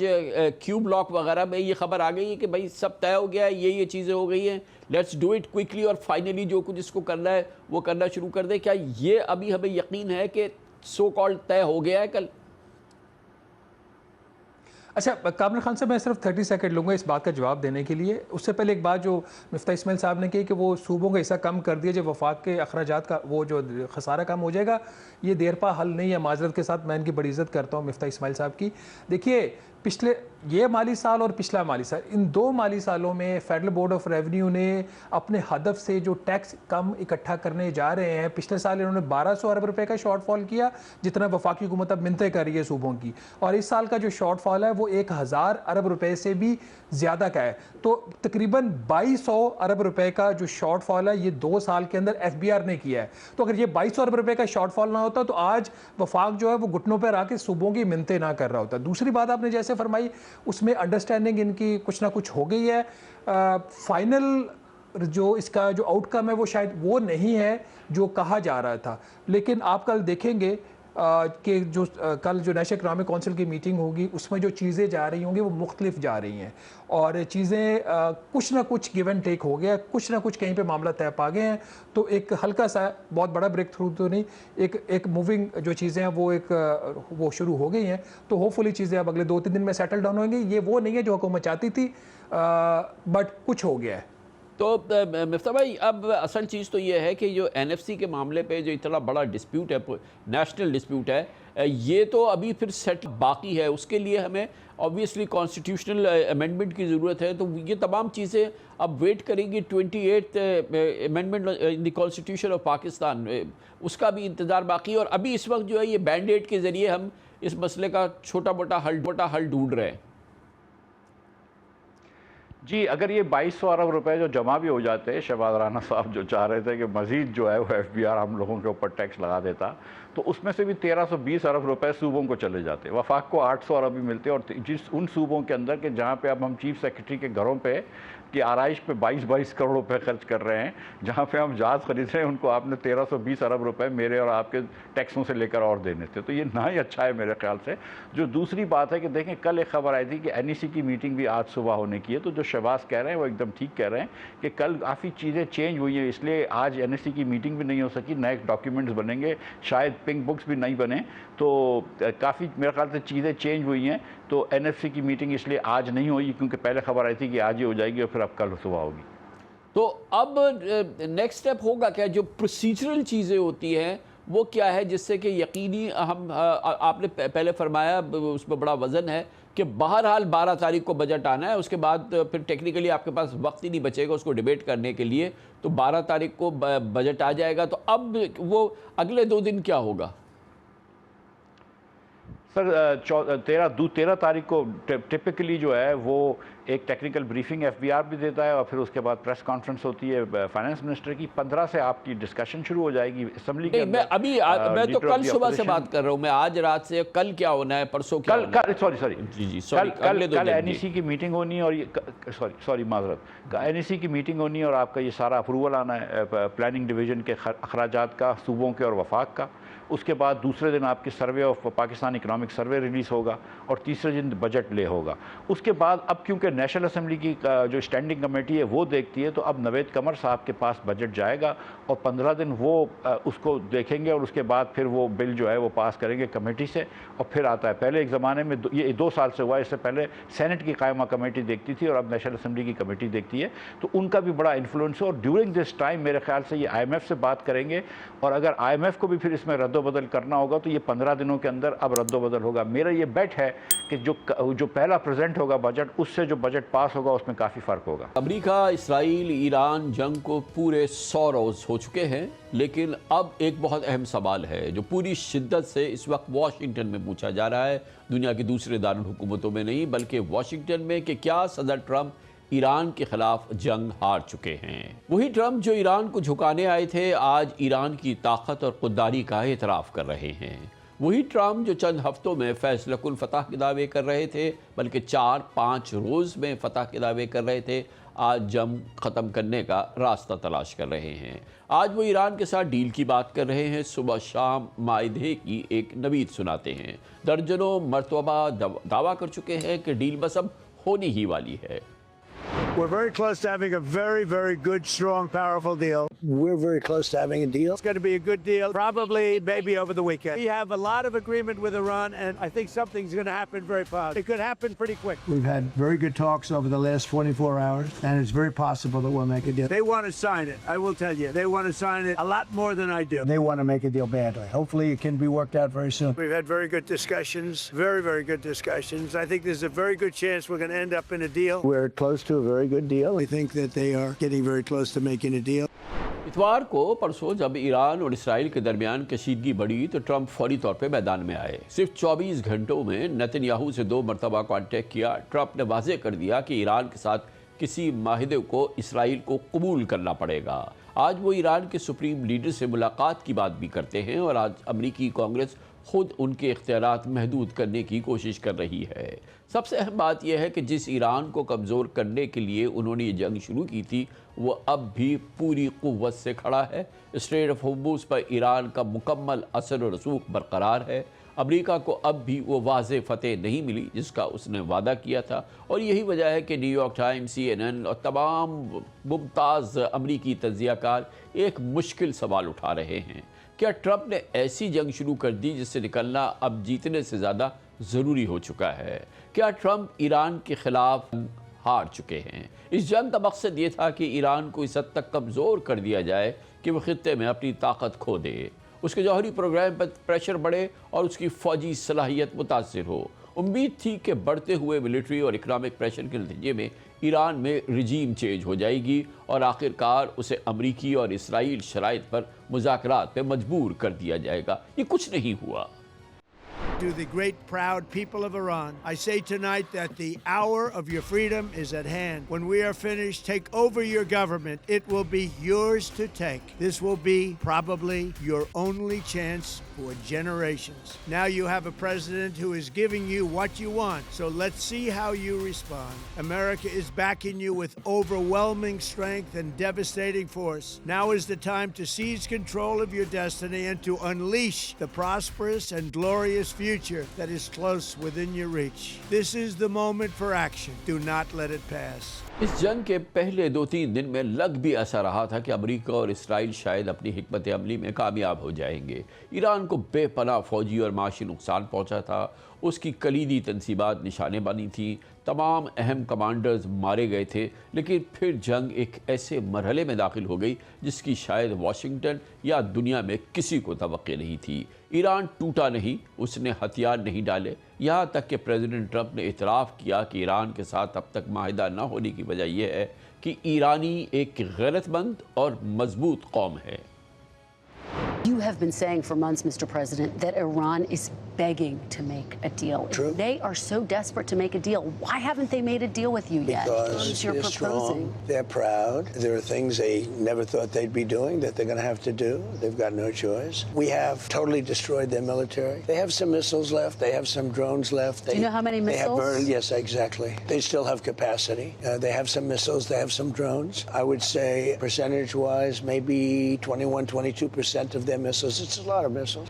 क्यू ब्लॉक वगैरह में ये खबर आ गई है कि भाई सब तय हो गया है, ये चीज़ें हो गई हैं, लेट्स डू इट क्विकली और फाइनली जो कुछ इसको करना है वो करना शुरू कर दे। क्या ये अभी हमें यकीन है कि सो कॉल्ड तय हो गया है कल? अच्छा कामरान खान साहब, मैं सिर्फ 30 सेकंड लूँगा इस बात का जवाब देने के लिए। उससे पहले एक बात जो मिफ्ता इस्माइल साहब ने की कि वो सूबों का हिस्सा कम कर दिया, जो वफाक के अखराजात का वो जो खसारा कम हो जाएगा, ये देर पा हल नहीं है। माजरत के साथ मैं इनकी बड़ी इज़्ज़त करता हूँ मिफ्ता इस्माइल साहब की। देखिए पिछले ये माली साल और पिछला माली साल, इन 2 माली सालों में फेडरल बोर्ड ऑफ रेवेन्यू ने अपने हदफ से जो टैक्स कम इकट्ठा करने जा रहे हैं, पिछले साल इन्होंने 1200 अरब रुपए का शॉर्टफॉल किया, जितना वफाकी हुकूमत अब मिन्नतें कर रही है सूबों की, और इस साल का जो शॉर्टफॉल है वो 1000 अरब रुपए से भी ज़्यादा का है। तो तकरीबन 2200 अरब रुपए का जो शॉर्टफॉल है ये 2 साल के अंदर FBR ने किया है। तो अगर ये 2200 अरब रुपए का शॉर्टफॉल ना होता तो आज वफाक जो है वो घुटनों पर आके सूबों की मिन्नतें ना कर रहा होता। दूसरी बात आपने जैसे फरमाई, उसमें अंडरस्टैंडिंग इनकी कुछ ना कुछ हो गई है। फाइनल जो इसका जो आउटकम है वो शायद वो नहीं है जो कहा जा रहा था, लेकिन आप कल देखेंगे कि जो कल जो नेशनल इकनॉमिक काउंसिल की मीटिंग होगी उसमें जो चीज़ें जा रही होंगी वो मुख्तलिफ जा रही हैं, और चीज़ें कुछ ना कुछ गिव एंड टेक हो गया, कुछ ना कुछ कहीं पे मामला तय पा गए हैं। तो एक हल्का सा, बहुत बड़ा ब्रेक थ्रू तो नहीं, एक मूविंग जो चीज़ें हैं वो शुरू हो गई हैं। तो होपफुली चीज़ें अब अगले 2-3 दिन में सेटल डाउन होंगी। ये वो नहीं है जो हुकूमत चाहती थी, बट कुछ हो गया है। तो मिफ्ता भाई, अब असल चीज़ तो ये है कि जो NFC के मामले पे जो इतना बड़ा डिस्प्यूट है, नेशनल डिस्प्यूट है, ये तो अभी फिर सेट बाकी है। उसके लिए हमें ऑब्वियसली कॉन्स्टिट्यूशनल अमेंडमेंट की ज़रूरत है। तो ये तमाम चीज़ें अब वेट करेंगी 28th amendment in the constitution of Pakistan, उसका भी इंतज़ार बाकी है। और अभी इस वक्त जो है ये बैंडेड के ज़रिए हम इस मसले का छोटा मोटा हल ढूंढ रहे हैं। जी, अगर ये 2200 अरब रुपए जो जमा भी हो जाते, शहबाज राना साहब जो चाह रहे थे कि मज़ीद जो है वो FBR हम लोगों के ऊपर टैक्स लगा देता, तो उसमें से भी 1320 अरब रुपए सूबों को चले जाते। वफाक को 800 अरब भी मिलते, और जिस उन सूबों के अंदर के जहाँ पे अब हम चीफ सेक्रेटरी के घरों पे की आरइश पे 22-22 करोड़ रुपए खर्च कर रहे हैं, जहाँ पे हम जहाज़ खरीद रहे हैं, उनको आपने 1320 अरब रुपए मेरे और आपके टैक्सों से लेकर और देने थे। तो ये ना ही अच्छा है मेरे ख्याल से। जो दूसरी बात है कि देखें, कल एक खबर आई थी कि NEC की मीटिंग भी आज सुबह होने की है। तो जो शहबाज कह रहे हैं वो एकदम ठीक कह रहे हैं कि कल काफ़ी चीज़ें चेंज हुई हैं, इसलिए आज NEC की मीटिंग भी नहीं हो सकी। नए डॉक्यूमेंट्स बनेंगे, शायद पिंक बुक्स भी नहीं बने, तो काफ़ी मेरे ख्याल से चीज़ें चेंज हुई हैं। तो NFC की मीटिंग इसलिए आज नहीं हुई, क्योंकि पहले खबर आई थी कि आज ही हो जाएगी और फिर अब कल सुबह होगी। तो अब नेक्स्ट स्टेप होगा क्या? जो प्रोसीजरल चीज़ें होती हैं वो क्या है, जिससे कि यकीनी हम आपने पहले फरमाया उसमें बड़ा वज़न है कि बहरहाल 12 तारीख को बजट आना है, उसके बाद फिर टेक्निकली आपके पास वक्त ही नहीं बचेगा उसको डिबेट करने के लिए। तो 12 तारीख को बजट आ जाएगा, तो अब वो अगले 2 दिन क्या होगा? सर 13 तारीख को टिपिकली जो है वो एक टेक्निकल ब्रीफिंग FBR भी देता है, और फिर उसके बाद प्रेस कॉन्फ्रेंस होती है फाइनेंस मिनिस्टर की। 15 से आपकी डिस्कशन शुरू हो जाएगी असेंबली के अंदर। मैं तो कल सुबह से बात कर रहा हूँ, मैं आज रात से। कल क्या होना है, परसों क्या होना है? कल NEC की मीटिंग होनी है, और ये सॉरी माजरत, NEC की मीटिंग होनी है, और आपका ये सारा अप्रूवल आना है प्लानिंग डिवीज़न के अखराजात का, सूबों के और वफाक का। उसके बाद दूसरे दिन आपकी survey of Pakistan economic economic survey release होगा और तीसरे दिन बजट ले होगा। उसके बाद अब क्योंकि नेशनल असम्बली की जो स्टैंडिंग कमेटी है वो देखती है, तो अब नवेद कमर साहब के पास बजट जाएगा और 15 दिन वो उसको देखेंगे और उसके बाद फिर वो बिल जो है वो पास करेंगे कमेटी से और फिर आता है। पहले एक ज़माने में ये 2 साल से हुआ, इससे पहले सेनेट की कायमा कमेटी देखती थी और अब नेशनल असम्बली की कमेटी देखती है, तो उनका भी बड़ा इन्फ्लुएंस है। और ड्यूरिंग दिस टाइम मेरे ख्याल से ये IMF से बात करेंगे और अगर IMF को भी फिर इसमें रद्दोबदल करना होगा तो ये 15 दिनों के अंदर अब रद्दोबदल होगा। मेरा ये बेट है कि जो पहला प्रेजेंट होगा बजट, उससे जो बजट पास होगा उसमें काफ़ी फ़र्क होगा। अमेरिका, इसराइल, ईरान जंग को पूरे 100 रोज़ हो चुके हैं, लेकिन अब एक बहुत अहम सवाल है जो पूरी शिद्दत से इस वक्त वॉशिंगटन में पूछा जा रहा है, दुनिया की दूसरे दारुल हुकूमतों में नहीं बल्कि वॉशिंगटन में, कि क्या सदर ट्रंप ईरान के खिलाफ जंग हार चुके हैं। वही ट्रंप जो ईरान को झुकाने आए थे आज ईरान की ताकत और खुददारी का एतराफ़ कर रहे हैं। वही ट्रंप जो चंद हफ्तों में फैसलकुल फतह के दावे कर रहे थे, बल्कि 4-5 रोज़ में फतह के दावे कर रहे थे, आज जंग ख़त्म करने का रास्ता तलाश कर रहे हैं। आज वो ईरान के साथ डील की बात कर रहे हैं, सुबह शाम मायदे की एक नवीद सुनाते हैं। दर्जनों मरतबा दावा कर चुके हैं कि डील बस अब होने ही वाली है। We're very close to having a very, very good, strong, powerful deal. We're very close to having a deal. It's going to be a good deal, probably maybe over the weekend. We have a lot of agreement with Iran, and I think something's going to happen very fast. It could happen pretty quick. We've had very good talks over the last 24 hours, and it's very possible that we'll make a deal. They want to sign it. I will tell you. They want to sign it a lot more than I do. They want to make a deal badly. Hopefully it can be worked out very soon. We've had very good discussions, very, very good discussions. I think there's a very good chance we're going to end up in a deal. We're close to a very good deal. I think that they are getting very close to making a deal. इतवार को परसों जब Iran और Israel के दरमियान कशीदगी बढ़ी तो Trump फौरी तौर पे मैदान में आए। सिर्फ 24 घंटों में नेतन्याहू से 2 मरतबा कॉन्टैक्ट किया। ट्रंप ने वाज़ेह कर दिया कि ईरान के साथ किसी माहिदे को इसराइल को कबूल करना पड़ेगा। आज वो ईरान के सुप्रीम लीडर से मुलाकात की बात भी करते हैं और आज अमरीकी कांग्रेस खुद उनके इख्तियारात महदूद करने की कोशिश कर रही है। सबसे अहम बात यह है कि जिस ईरान को कमज़ोर करने के लिए उन्होंने ये जंग शुरू की थी वो अब भी पूरी क़ुव्वत से खड़ा है। स्ट्रेट ऑफ हॉर्मुज़ पर ईरान का मुकम्मल असर और रसूख बरकरार है। अमेरिका को अब भी वो वाज़ेह फ़तेह नहीं मिली जिसका उसने वादा किया था और यही वजह है कि न्यूयॉर्क टाइम्स, CNN और तमाम मुमताज़ अमरीकी तज्ज़ियाकार एक मुश्किल सवाल उठा रहे हैं। क्या ट्रंप ने ऐसी जंग शुरू कर दी जिससे निकलना अब जीतने से ज़्यादा ज़रूरी हो चुका है? क्या ट्रंप ईरान के ख़िलाफ़ हार चुके हैं? इस जंग का मकसद ये था कि ईरान को इस हद तक कमज़ोर कर दिया जाए कि वह खित्ते में अपनी ताकत खो दे, उसके जौहरी प्रोग्राम पर प्रेशर बढ़े और उसकी फ़ौजी सलाहियत मुतासर हो। उम्मीद थी कि बढ़ते हुए मिलिट्री और इकनॉमिक प्रेशर के नतीजे में ईरान में रिजीम चेंज हो जाएगी और आखिरकार उसे अमरीकी और इसराइल शराइत पर मुज़ाकरात पे मजबूर कर दिया जाएगा। ये कुछ नहीं हुआ। To the great proud people of Iran, I say tonight that the hour of your freedom is at hand. When we are finished, take over your government. It will be yours to take. This will be probably your only chance for generations. Now you have a president who is giving you what you want. So let's see how you respond. America is backing you with overwhelming strength and devastating force. Now is the time to seize control of your destiny and to unleash the prosperous and glorious future that is close within your reach. This is the moment for action. Do not let it pass. इस जंग के पहले 2-3 दिन में लग भी ऐसा रहा था कि अमेरिका और इसराइल शायद अपनी हिकमत अमली में कामयाब हो जाएंगे। ईरान को बेपनाह फौजी और माशी नुकसान पहुंचा था, उसकी कलीदी तनसीबात निशाने बनी थी, तमाम अहम कमांडर्स मारे गए थे, लेकिन फिर जंग एक ऐसे मरहले में दाखिल हो गई जिसकी शायद वाशिंगटन या दुनिया में किसी को तवक्को नहीं थी। ईरान टूटा नहीं, उसने हथियार नहीं डाले, यहाँ तक कि प्रेसिडेंट ट्रंप ने इतराफ़ किया कि ईरान के साथ अब तक माहिदा न होने की वजह यह है कि ईरानी एक गैरतमंद और मजबूत कौम है। You have been saying for months, Mr. President, that Iran is begging to make a deal. True. If they are so desperate to make a deal, why haven't they made a deal with you yet? Because You're they're proposing. strong, they're proud. There are things they never thought they'd be doing that they're going to have to do. They've got no choice. We have totally destroyed their military. They have some missiles left. They have some drones left. Do you know how many missiles? Yes, exactly. They still have capacity. They have some missiles. They have some drones. I would say percentage-wise, maybe 21, 22% of their missiles. It's a lot of missiles.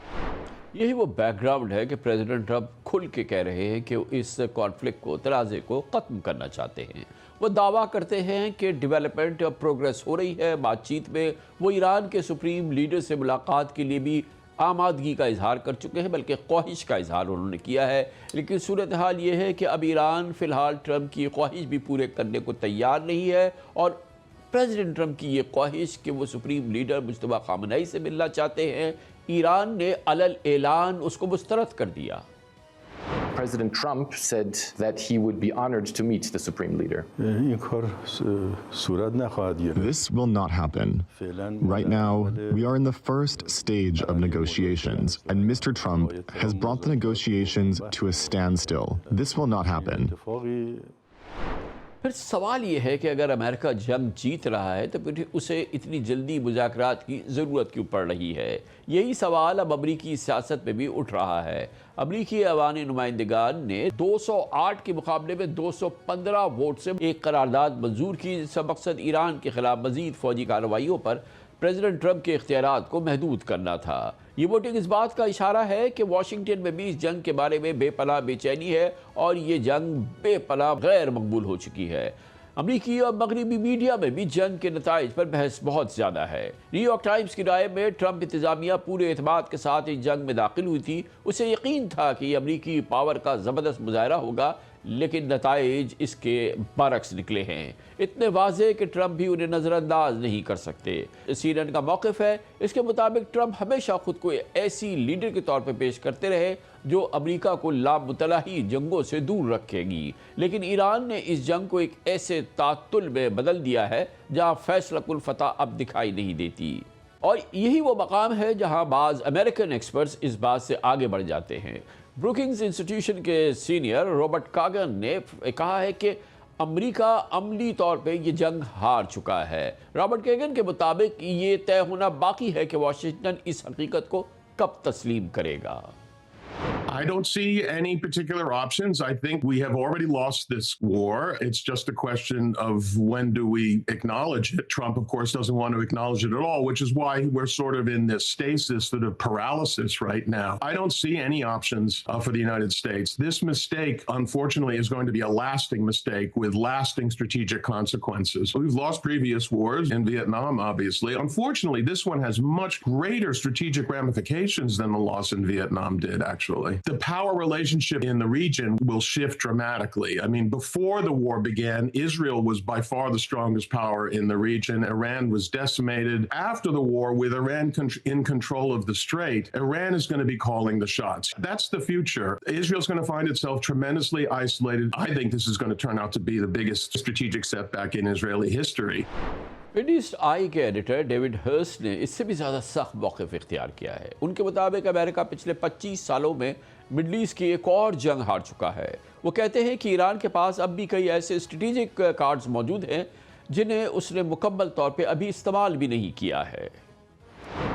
यही वो background है कि president Trump खुल के कह रहे हैं कि वो इस कॉन्फ्लिक्ट को, तनाज़े को ख़त्म करना चाहते हैं। वो दावा करते हैं कि डेवलपमेंट और प्रोग्रेस हो रही है। बातचीत में वो ईरान के सुप्रीम लीडर से मुलाकात के लिए भी आमादगी का इजहार कर चुके हैं, बल्कि ख्वाहिश का इजहार उन्होंने किया है। लेकिन सूरत हाल ये है कि अब ईरान फ़िलहाल ट्रंप की ख्वाहिश भी पूरे करने को तैयार नहीं है और प्रेसिडेंट ट्रंप की ये ख्वाहिश कि वो सुप्रीम लीडर मुज्तबा खामनेई से मिलना चाहते हैं, ईरान ने अलल ऐलान उसको मुस्तरद कर दिया। President Trump said that he would be honored to meet the supreme leader. This will not happen. Right now, we are in the first stage of negotiations, and Mr. Trump has brought the negotiations to a standstill. This will not happen. फिर सवाल ये है कि अगर America जंग जीत रहा है तो फिर उसे इतनी जल्दी मुज़ाकरात की ज़रूरत क्यों पड़ रही है। यही सवाल अब अमरीकी सियासत में भी उठ रहा है। अमरीकी अवामी नुमाइंदगान ने 208 के मुकाबले में 215 वोट से एक करारदाद मंजूर की, जिसका मकसद ईरान के खिलाफ मज़ीद फ़ौजी कार्रवाइयों पर प्रेसिडेंट ट्रंप के इख्तियारात को महदूद करना था। ये वोटिंग इस बात का इशारा है कि वाशिंगटन में भी इस जंग के बारे में बेपनाह बेचैनी है और ये जंग बेपनाह गैर मकबूल हो चुकी है। अमरीकी और मगरबी मीडिया में भी जंग के नताइज पर बहस बहुत ज़्यादा है। न्यूयॉर्क टाइम्स की राय में ट्रंप इंतज़ामिया पूरे एतमाद के साथ इस जंग में दाखिल हुई थी। उसे यकीन था कि अमरीकी पावर का ज़बरदस्त मुजाहरा होगा, लेकिन नताइज इसके बरक्स निकले हैं। इतने वाज़े कि ट्रंप भी उन्हें नज़रअंदाज नहीं कर सकते। CNN का मौक़िफ़ है, इसके मुताबिक ट्रंप हमेशा ख़ुद को ऐसी लीडर के तौर पर पेश करते रहे जो अमेरिका को लामुतलाही जंगों से दूर रखेगी। लेकिन ईरान ने इस जंग को एक ऐसे तातुल में बदल दिया है जहाँ फैसला फतह अब दिखाई नहीं देती। और यही वो मकाम है जहाँ बाज़ अमेरिकन एक्सपर्ट्स इस बात से आगे बढ़ जाते हैं। ब्रुकिंग्स इंस्टीट्यूशन के सीनियर रॉबर्ट कागन ने कहा है कि अमेरिका अमली तौर पे ये जंग हार चुका है। रॉबर्ट कागन के मुताबिक ये तय होना बाकी है कि वाशिंगटन इस हकीकत को कब तस्लीम करेगा। I don't see any particular options. I think we have already lost this war. It's just a question of when do we acknowledge it. Trump, of course, doesn't want to acknowledge it at all, which is why we're sort of in this stasis, sort of paralysis right now. I don't see any options for the United States. This mistake, unfortunately, is going to be a lasting mistake with lasting strategic consequences. We've lost previous wars in Vietnam, obviously. Unfortunately, this one has much greater strategic ramifications than the loss in Vietnam did, actually. The power relationship in the region will shift dramatically. I mean, before the war began, Israel was by far the strongest power in the region. Iran was decimated. After the war, with Iran in control of the Strait, Iran is going to be calling the shots. That's the future. Israel's going to find itself tremendously isolated. I think this is going to turn out to be the biggest strategic setback in Israeli history. Middle East Eye के editor David Hearst ने इससे भी ज़्यादा सख्त मौक़िफ़ इख्तियार किया है। उनके मुताबिक अमेरिका पिछले 25 सालों में मिडल ईस्ट की एक और जंग हार चुका है। वो कहते हैं कि ईरान के पास अब भी कई ऐसे स्ट्रेटेजिक कार्ड्स मौजूद हैं जिन्हें उसने मुकम्मल तौर पे अभी इस्तेमाल भी नहीं किया है।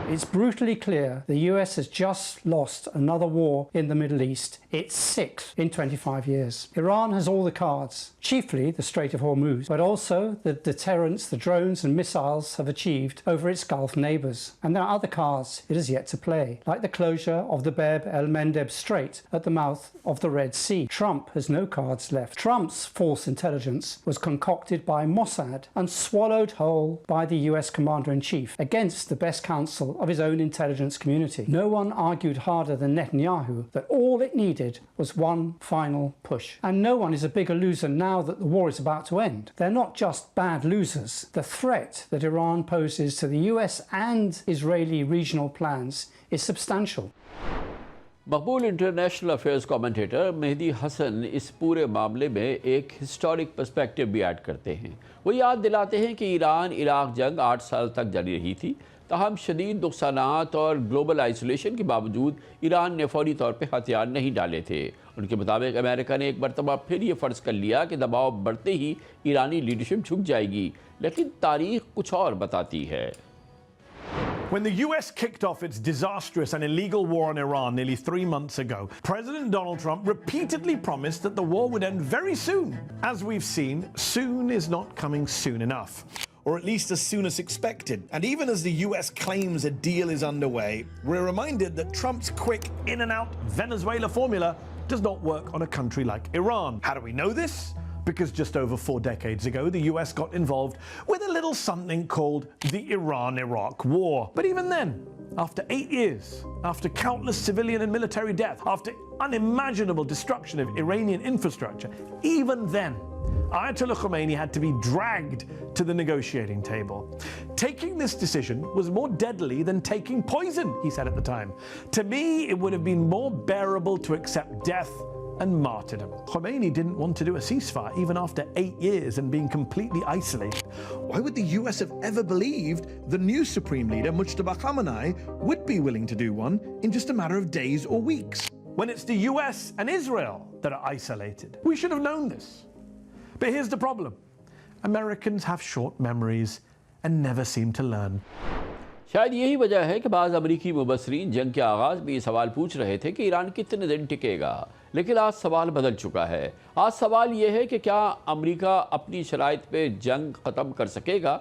It's brutally clear the US has just lost another war in the Middle East, its sixth in 25 years. Iran has all the cards, chiefly the Strait of Hormuz, but also the deterrence the drones and missiles have achieved over its Gulf neighbours. And there are other cards it has yet to play, like the closure of the Bab el-Mandeb Strait at the mouth of the Red Sea. Trump has no cards left. Trump's false intelligence was concocted by Mossad and swallowed whole by the US Commander-in-Chief against the best counsel of his own intelligence community. No one argued harder than Netanyahu that all it needed was one final push. And no one is a bigger loser now that the war is about to end. They're not just bad losers. The threat that Iran poses to the US and Israeli regional plans is substantial. मकबूल international affairs commentator Mehdi Hasan इस पूरे मामले में एक historic perspective भी add करते हैं। वो याद दिलाते हैं कि ईरान इराक जंग 8 साल तक जारी रही थी, ताहम शदीद नुकसानात और ग्लोबल आइसोलेशन के बावजूद ईरान ने फौरी तौर पर हथियार नहीं डाले थे। उनके मुताबिक अमेरिका ने एक मरतबा फिर ये फ़र्ज़ कर लिया कि दबाव बढ़ते ही ईरानी लीडरशिप झुक जाएगी, लेकिन तारीख कुछ और बताती है। When the US kicked off its disastrous and illegal war on Iran nearly 3 months ago, President Donald Trump repeatedly promised that the war would end very soon. As we've seen, soon is not coming soon enough. or at least as soon as expected. And even as the US claims a deal is underway, we're reminded that Trump's quick in and out Venezuela formula does not work on a country like Iran. How do we know this? Because just over 4 decades ago, the US got involved with a little something called the Iran-Iraq War. But even then, after 8 years, after countless civilian and military death, after unimaginable destruction of Iranian infrastructure, even then, Ayatollah Khomeini had to be dragged to the negotiating table. Taking this decision was more deadly than taking poison, he said at the time. To me, it would have been more bearable to accept death and martyrdom. Khomeini didn't want to do a ceasefire even after 8 years and being completely isolated. Why would the US have ever believed the new supreme leader, Mujtaba Khamenei, would be willing to do one in just a matter of days or weeks? When it's the US and Israel that are isolated. We should have known this. But here's the problem. Americans have short memories and never seem to learn. शायद यही वजह है कि बाज़ अमरीकी मुबसरीन जंग के आगाज़ में ये सवाल पूछ रहे थे कि ईरान कितने दिन टिकेगा, लेकिन आज सवाल बदल चुका है। आज सवाल ये है कि क्या अमरीका अपनी शराइत पे जंग ख़त्म कर सकेगा।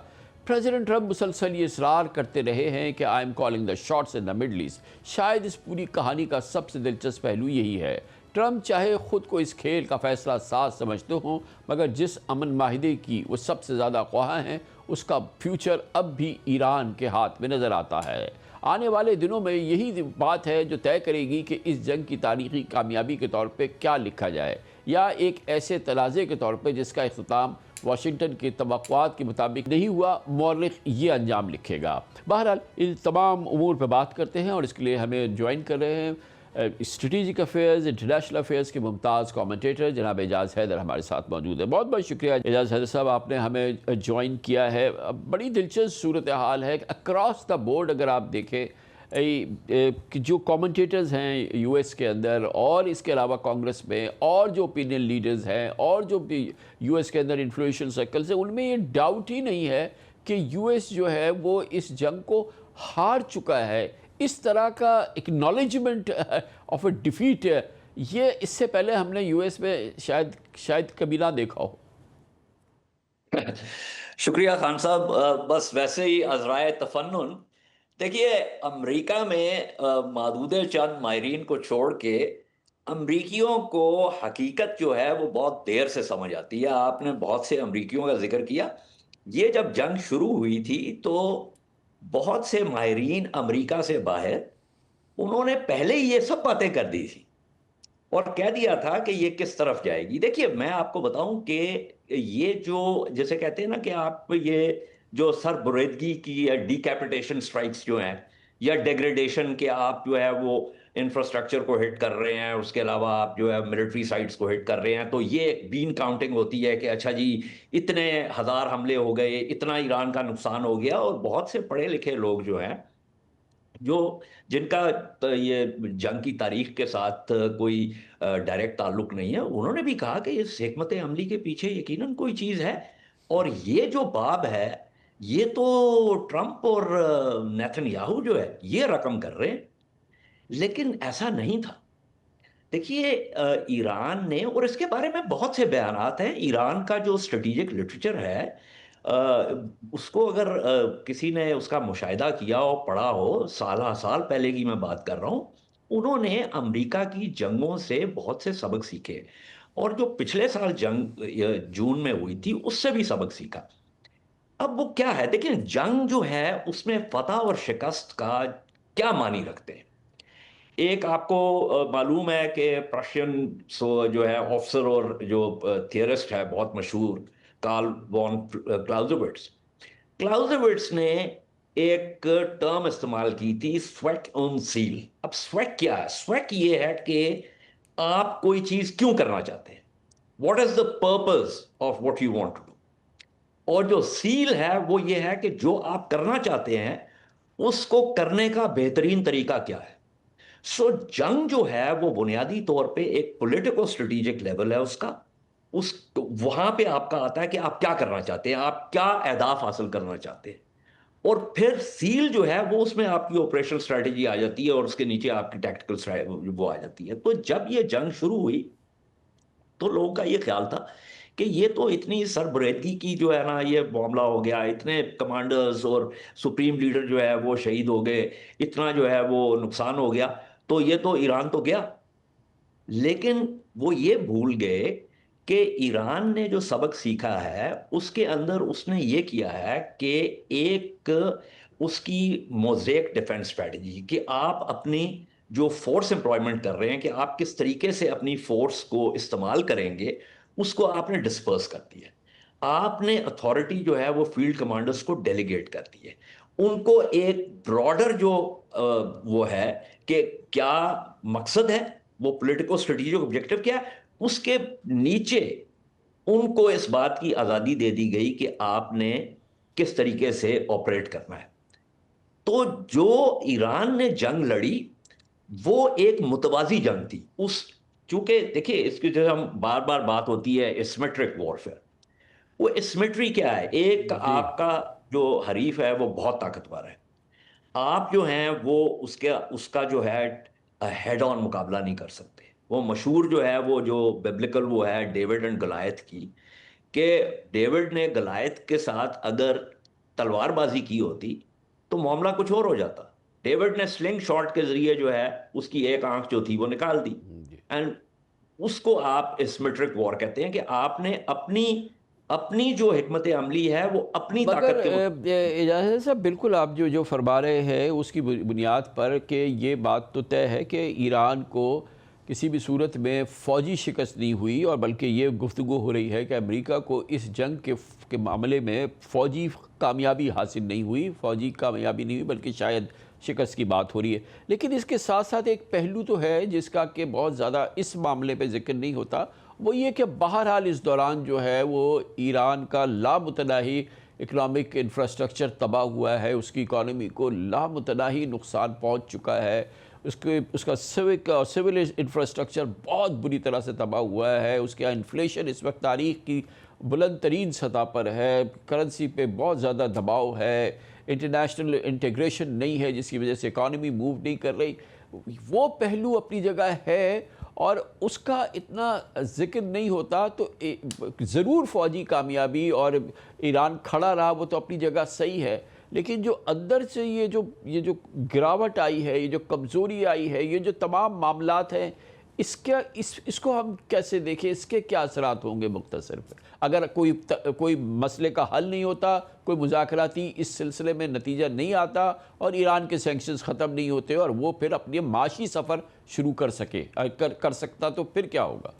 प्रेसिडेंट ट्रंप मुसलसल ये इसरार करते रहे हैं कि I am calling the shots in the middle east. शायद इस पूरी कहानी का सबसे दिलचस्प पहलू यही है। ट्रंप चाहे ख़ुद को इस खेल का फ़ैसला साज समझते हों, मगर जिस अमन माहिदे की वो सबसे ज़्यादा ख्वाह हैं, उसका फ्यूचर अब भी ईरान के हाथ में नज़र आता है। आने वाले दिनों में यही बात है जो तय करेगी कि इस जंग की तारीख़ी कामयाबी के तौर पे क्या लिखा जाए, या एक ऐसे तनाज़े के तौर पे जिसका इख्तिताम वाशिंगटन के तवक्कुआत के मुताबिक नहीं हुआ, मौरख़ ये अंजाम लिखेगा। बहरहाल इन तमाम उमूर पर बात करते हैं और इसके लिए हमें ज्वाइन कर रहे हैं स्ट्रेटेजिक अफेयर्स, इंटरनेशनल अफेयर्स के मुमताज़ कमेंटेटर जनाब एजाज़ हैदर हमारे साथ मौजूद है। बहुत बहुत शुक्रिया एजाज़ हैदर साहब, आपने हमें ज्वाइन किया है। बड़ी दिलचस्प सूरत हाल है कि अक्रॉस द बोर्ड अगर आप देखें कि जो कमेंटेटर्स हैं यूएस के अंदर और इसके अलावा कांग्रेस में और जो ओपिनियन लीडर्स हैं और जो यूएस के अंदर इन्फ्लुएंशियल सर्कल्स हैं, उनमें ये डाउट ही नहीं है कि यूएस जो है वो इस जंग को हार चुका है। इस तरह का एक्नॉलेजमेंट ऑफ अ डिफीट ये इससे पहले हमने यूएस में शायद कभी ना देखा हो। शुक्रिया खान साहब। बस वैसे ही अज़राए तफन्नुन, देखिए अमेरिका में मादूदे चंद माहिरीन को छोड़ के अमरीकियों को हकीकत जो है वो बहुत देर से समझ आती है। आपने बहुत से अमरीकियों का जिक्र किया। ये जब जंग शुरू हुई थी तो बहुत से माहिरीन अमेरिका से बाहर, उन्होंने पहले ही ये सब बातें कर दी थी और कह दिया था कि ये किस तरफ जाएगी। देखिए मैं आपको बताऊं कि ये जो जैसे कहते हैं ना कि आप ये जो सरबरेदगी की या डीकैपिटेशन स्ट्राइक्स जो हैं या डेग्रेडेशन के आप जो है वो इंफ्रास्ट्रक्चर को हिट कर रहे हैं, उसके अलावा आप जो है मिलिट्री साइट्स को हिट कर रहे हैं, तो ये बीन काउंटिंग होती है कि अच्छा जी इतने हज़ार हमले हो गए, इतना ईरान का नुकसान हो गया। और बहुत से पढ़े लिखे लोग जो हैं जो जिनका ये जंग की तारीख के साथ कोई डायरेक्ट ताल्लुक नहीं है, उन्होंने भी कहा कि इस हिकमत अमली के पीछे यकीनन कोई चीज़ है और ये जो बाब है ये तो ट्रंप और नेतन्याहू जो है ये रकम कर रहे हैं। लेकिन ऐसा नहीं था। देखिए ईरान ने, और इसके बारे में बहुत से बयानात हैं, ईरान का जो स्ट्रेटेजिक लिटरेचर है उसको अगर किसी ने उसका मुशाहिदा किया हो, पढ़ा हो, साल पहले की मैं बात कर रहा हूँ, उन्होंने अमेरिका की जंगों से बहुत से सबक सीखे और जो पिछले साल जंग जून में हुई थी उससे भी सबक सीखा। अब वो क्या है, देखिए जंग जो है उसमें फतह और शिकस्त का क्या मानी रखते हैं। एक आपको मालूम है कि प्रशियन जो है ऑफिसर और जो थियरिस्ट है बहुत मशहूर कार्ल वॉन क्लाउज़ेविट्ज़ ने एक टर्म इस्तेमाल की थी, स्वेट ऑन सील। अब स्वेट क्या है? स्वेट ये है कि आप कोई चीज़ क्यों करना चाहते हैं, what is the purpose of what you want to do, और जो सील है वो ये है कि जो आप करना चाहते हैं उसको करने का बेहतरीन तरीका क्या है। सो जंग जो है वो बुनियादी तौर पे एक पॉलिटिको स्ट्रेटेजिक लेवल है उसका, उस वहां पे आपका आता है कि आप क्या करना चाहते हैं, आप क्या अहदाफ हासिल करना चाहते हैं, और फिर सील जो है वो उसमें आपकी ऑपरेशनल स्ट्रैटेजी आ जाती है और उसके नीचे आपकी टैक्टिकल वो आ जाती है। तो जब ये जंग शुरू हुई तो लोगों का ये ख्याल था कि ये तो इतनी सरबरेहती की जो है ना ये मामला हो गया, इतने कमांडर्स और सुप्रीम लीडर जो है वो शहीद हो गए, इतना जो है वो नुकसान हो गया, तो ये तो ईरान तो गया। लेकिन वो ये भूल गए कि ईरान ने जो सबक सीखा है उसके अंदर उसने ये किया है कि एक उसकी मोज़ेक डिफेंस स्ट्रेटजी, कि आप अपनी जो फोर्स एम्प्लॉयमेंट कर रहे हैं कि आप किस तरीके से अपनी फोर्स को इस्तेमाल करेंगे, उसको आपने डिस्पर्स कर दिया। आपने अथॉरिटी जो है वो फील्ड कमांडर्स को डेलीगेट कर दी है। उनको एक ब्रॉडर जो वो है कि क्या मकसद है, वो पॉलिटिकल स्ट्रेटेजिक ऑब्जेक्टिव क्या है, उसके नीचे उनको इस बात की आज़ादी दे दी गई कि आपने किस तरीके से ऑपरेट करना है। तो जो ईरान ने जंग लड़ी वो एक मुतवाज़ी जंग थी। उस चूंकि देखिए इसकी जो हम बार बार बात होती है एसिमेट्रिक वॉरफेयर, वो एसिमेट्री क्या है? एक आपका जो हरीफ है वो बहुत ताकतवर है, आप जो हैं वो उसका जो है हेड ऑन मुकाबला नहीं कर सकते। वो मशहूर जो है वो जो बिब्लिकल वो है डेविड एंड गलायत की, कि डेविड ने गलायत के साथ अगर तलवारबाजी की होती तो मामला कुछ और हो जाता। डेविड ने स्लिंग शॉट के जरिए जो है उसकी एक आंख जो थी वो निकाल दी। एंड उसको आप एसिमेट्रिक वॉर कहते हैं कि आपने अपनी जो हिकमत अमली है वो अपनी ताकत के इजाज़त साहब, बिल्कुल आप जो फरमा रहे हैं उसकी बुनियाद पर कि ये बात तो तय है कि ईरान को किसी भी सूरत में फ़ौजी शिकस्त नहीं हुई, और बल्कि ये गुफ्तगू हो रही है कि अमेरिका को इस जंग के मामले में फ़ौजी कामयाबी हासिल नहीं हुई, फ़ौजी कामयाबी नहीं हुई, बल्कि शायद शिकस्त की बात हो रही है। लेकिन इसके साथ साथ एक पहलू तो है जिसका कि बहुत ज़्यादा इस मामले पे जिक्र नहीं होता, वो ये कि बहरहाल इस दौरान जो है वो ईरान का लामुतनाही इकनॉमिक इंफ्रास्ट्रक्चर तबाह हुआ है, उसकी इकॉनमी को लामुतनाही नुकसान पहुँच चुका है, उसका सिविल इंफ्रास्ट्रक्चर बहुत बुरी तरह से तबाह हुआ है, उसका इन्फ्लेशन इस वक्त तारीख़ की बुलंद तरीन सतह पर है, करेंसी पे बहुत ज़्यादा दबाव है, इंटरनेशनल इंटीग्रेशन नहीं है जिसकी वजह से इकॉनमी मूव नहीं कर रही। वो पहलू अपनी जगह है और उसका इतना जिक्र नहीं होता, तो ज़रूर फ़ौजी कामयाबी और ईरान खड़ा रहा वो तो अपनी जगह सही है, लेकिन जो अंदर से ये जो गिरावट आई है, ये जो कमज़ोरी आई है, ये जो तमाम मामलात हैं, इसको हम कैसे देखें, इसके क्या असरात होंगे मुख्तसर पर? अगर कोई मसले का हल नहीं होता, कोई मुज़ाकराती इस सिलसिले में नतीजा नहीं आता और ईरान के सैंक्शंस ख़त्म नहीं होते और वो फिर अपने माशी सफ़र शुरू कर सकता, तो फिर क्या होगा?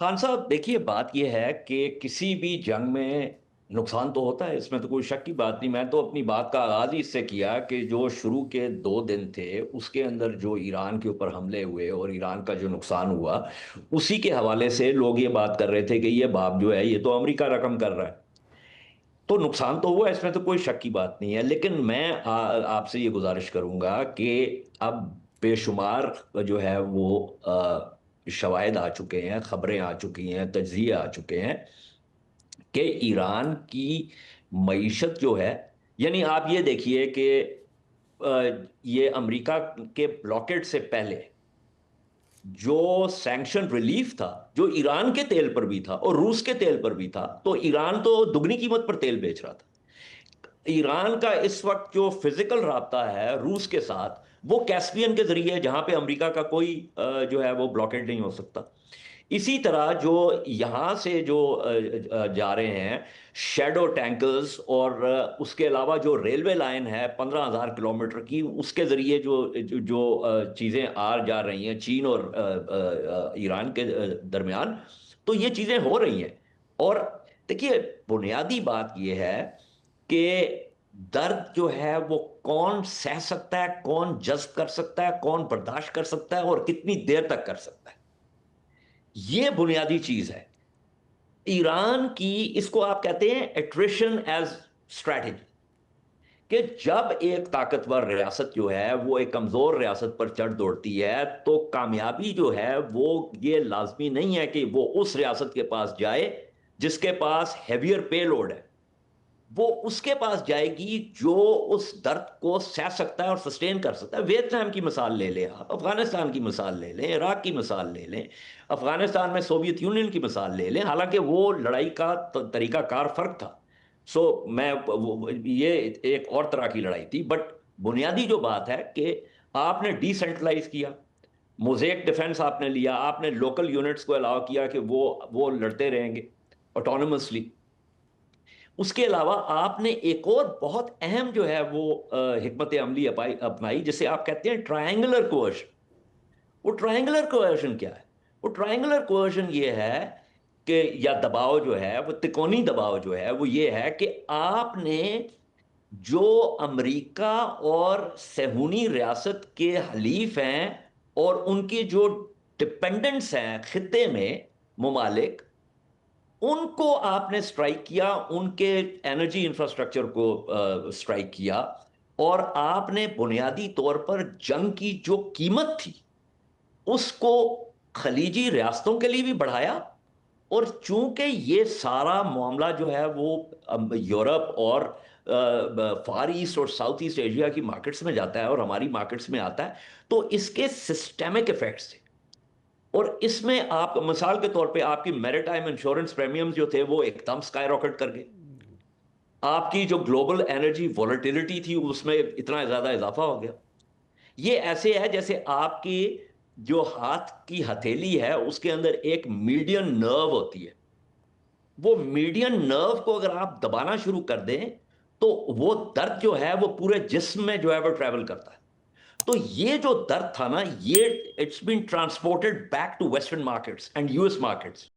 खान साहब देखिए, बात यह है कि किसी भी जंग में नुकसान तो होता है, इसमें तो कोई शक की बात नहीं। मैं तो अपनी बात का आगाज़ ही इससे किया कि जो शुरू के 2 दिन थे उसके अंदर जो ईरान के ऊपर हमले हुए और ईरान का जो नुकसान हुआ, उसी के हवाले से लोग ये बात कर रहे थे कि ये बाप जो है ये तो अमेरिका रकम कर रहा है, तो नुकसान तो हुआ, इसमें तो कोई शक की बात नहीं है। लेकिन मैं आपसे ये गुजारिश करूँगा कि अब बेशुमार जो है वो शवाहिद आ चुके हैं, ख़बरें आ चुकी हैं, तज्ज़िये आ चुके हैं कि ईरान की मईशत जो है, यानी आप ये देखिए कि ये अमेरिका के ब्लॉकेट से पहले जो सैंक्शन रिलीफ था, जो ईरान के तेल पर भी था और रूस के तेल पर भी था, तो ईरान तो दुगनी कीमत पर तेल बेच रहा था। ईरान का इस वक्त जो फिजिकल राब्ता है रूस के साथ, वो कैस्पियन के जरिए, जहां पे अमेरिका का कोई जो है वो ब्लॉकेट नहीं हो सकता। इसी तरह जो यहाँ से जो जा रहे हैं शैडो टैंकर्स, और उसके अलावा जो रेलवे लाइन है 15,000 किलोमीटर की, उसके ज़रिए जो चीज़ें आ जा रही हैं चीन और ईरान के दरमियान, तो ये चीज़ें हो रही हैं। और देखिए बुनियादी बात ये है कि दर्द जो है वो कौन सह सकता है, कौन जज्ब कर सकता है, कौन बर्दाश्त कर सकता है और कितनी देर तक कर सकता है, ये बुनियादी चीज है। ईरान की, इसको आप कहते हैं एट्रिशन एज स्ट्रैटेजी, कि जब एक ताकतवर रियासत जो है वो एक कमजोर रियासत पर चढ़ दौड़ती है, तो कामयाबी जो है वो ये लाजमी नहीं है कि वो उस रियासत के पास जाए जिसके पास हैवियर पेलोड है। वो उसके पास जाएगी जो उस दर्द को सह सकता है और सस्टेन कर सकता है। वियतनाम की मिसाल ले लें आप, अफगानिस्तान की मिसाल ले लें, इराक की मिसाल ले लें, अफगानिस्तान में सोवियत यूनियन की मिसाल ले लें। हालांकि वो लड़ाई का तरीकाकार फ़र्क था। ये एक और तरह की लड़ाई थी, बट बुनियादी जो बात है कि आपने डिसेंट्रलाइज किया, मोज़ेक डिफेंस आपने लिया, आपने लोकल यूनिट्स को अलाउ किया कि वो लड़ते रहेंगे ऑटोनमसली। उसके अलावा आपने एक और बहुत अहम जो है वो हिकमत अमली अपनाई, जिसे आप कहते हैं ट्रायंगुलर कोअर्शन। वो ट्रायंगुलर कोअर्शन क्या है? वो ट्रायंगुलर कोअर्शन ये है कि, या दबाव जो है वो तिकोनी दबाव जो है वो ये है कि आपने जो अमेरिका और सहूनी रियासत के हलीफ हैं और उनके जो डिपेंडेंट्स हैं खित्ते में ममालिक, उनको आपने स्ट्राइक किया, उनके एनर्जी इंफ्रास्ट्रक्चर को स्ट्राइक किया, और आपने बुनियादी तौर पर जंग की जो कीमत थी उसको खलीजी रियासतों के लिए भी बढ़ाया। और चूंकि ये सारा मामला जो है वो यूरोप और फार ईस्ट और साउथ ईस्ट एशिया की मार्केट्स में जाता है और हमारी मार्केट्स में आता है, तो इसके सिस्टेमिक इफेक्ट्स थे। और इसमें आप मिसाल के तौर पे आपकी मैरिटाइम इंश्योरेंस प्रीमियम जो थे वो एकदम स्काई रॉकेट कर गए। आपकी जो ग्लोबल एनर्जी वॉलेटिलिटी थी उसमें इतना ज़्यादा इजाफा हो गया। ये ऐसे है जैसे आपकी जो हाथ की हथेली है उसके अंदर एक मीडियन नर्व होती है। वो मीडियन नर्व को अगर आप दबाना शुरू कर दें तो वो दर्द जो है वो पूरे जिस्म में जो है वो ट्रैवल करता है। तो ये जो दर्द था ना, ये it's been transported back to western markets and US markets.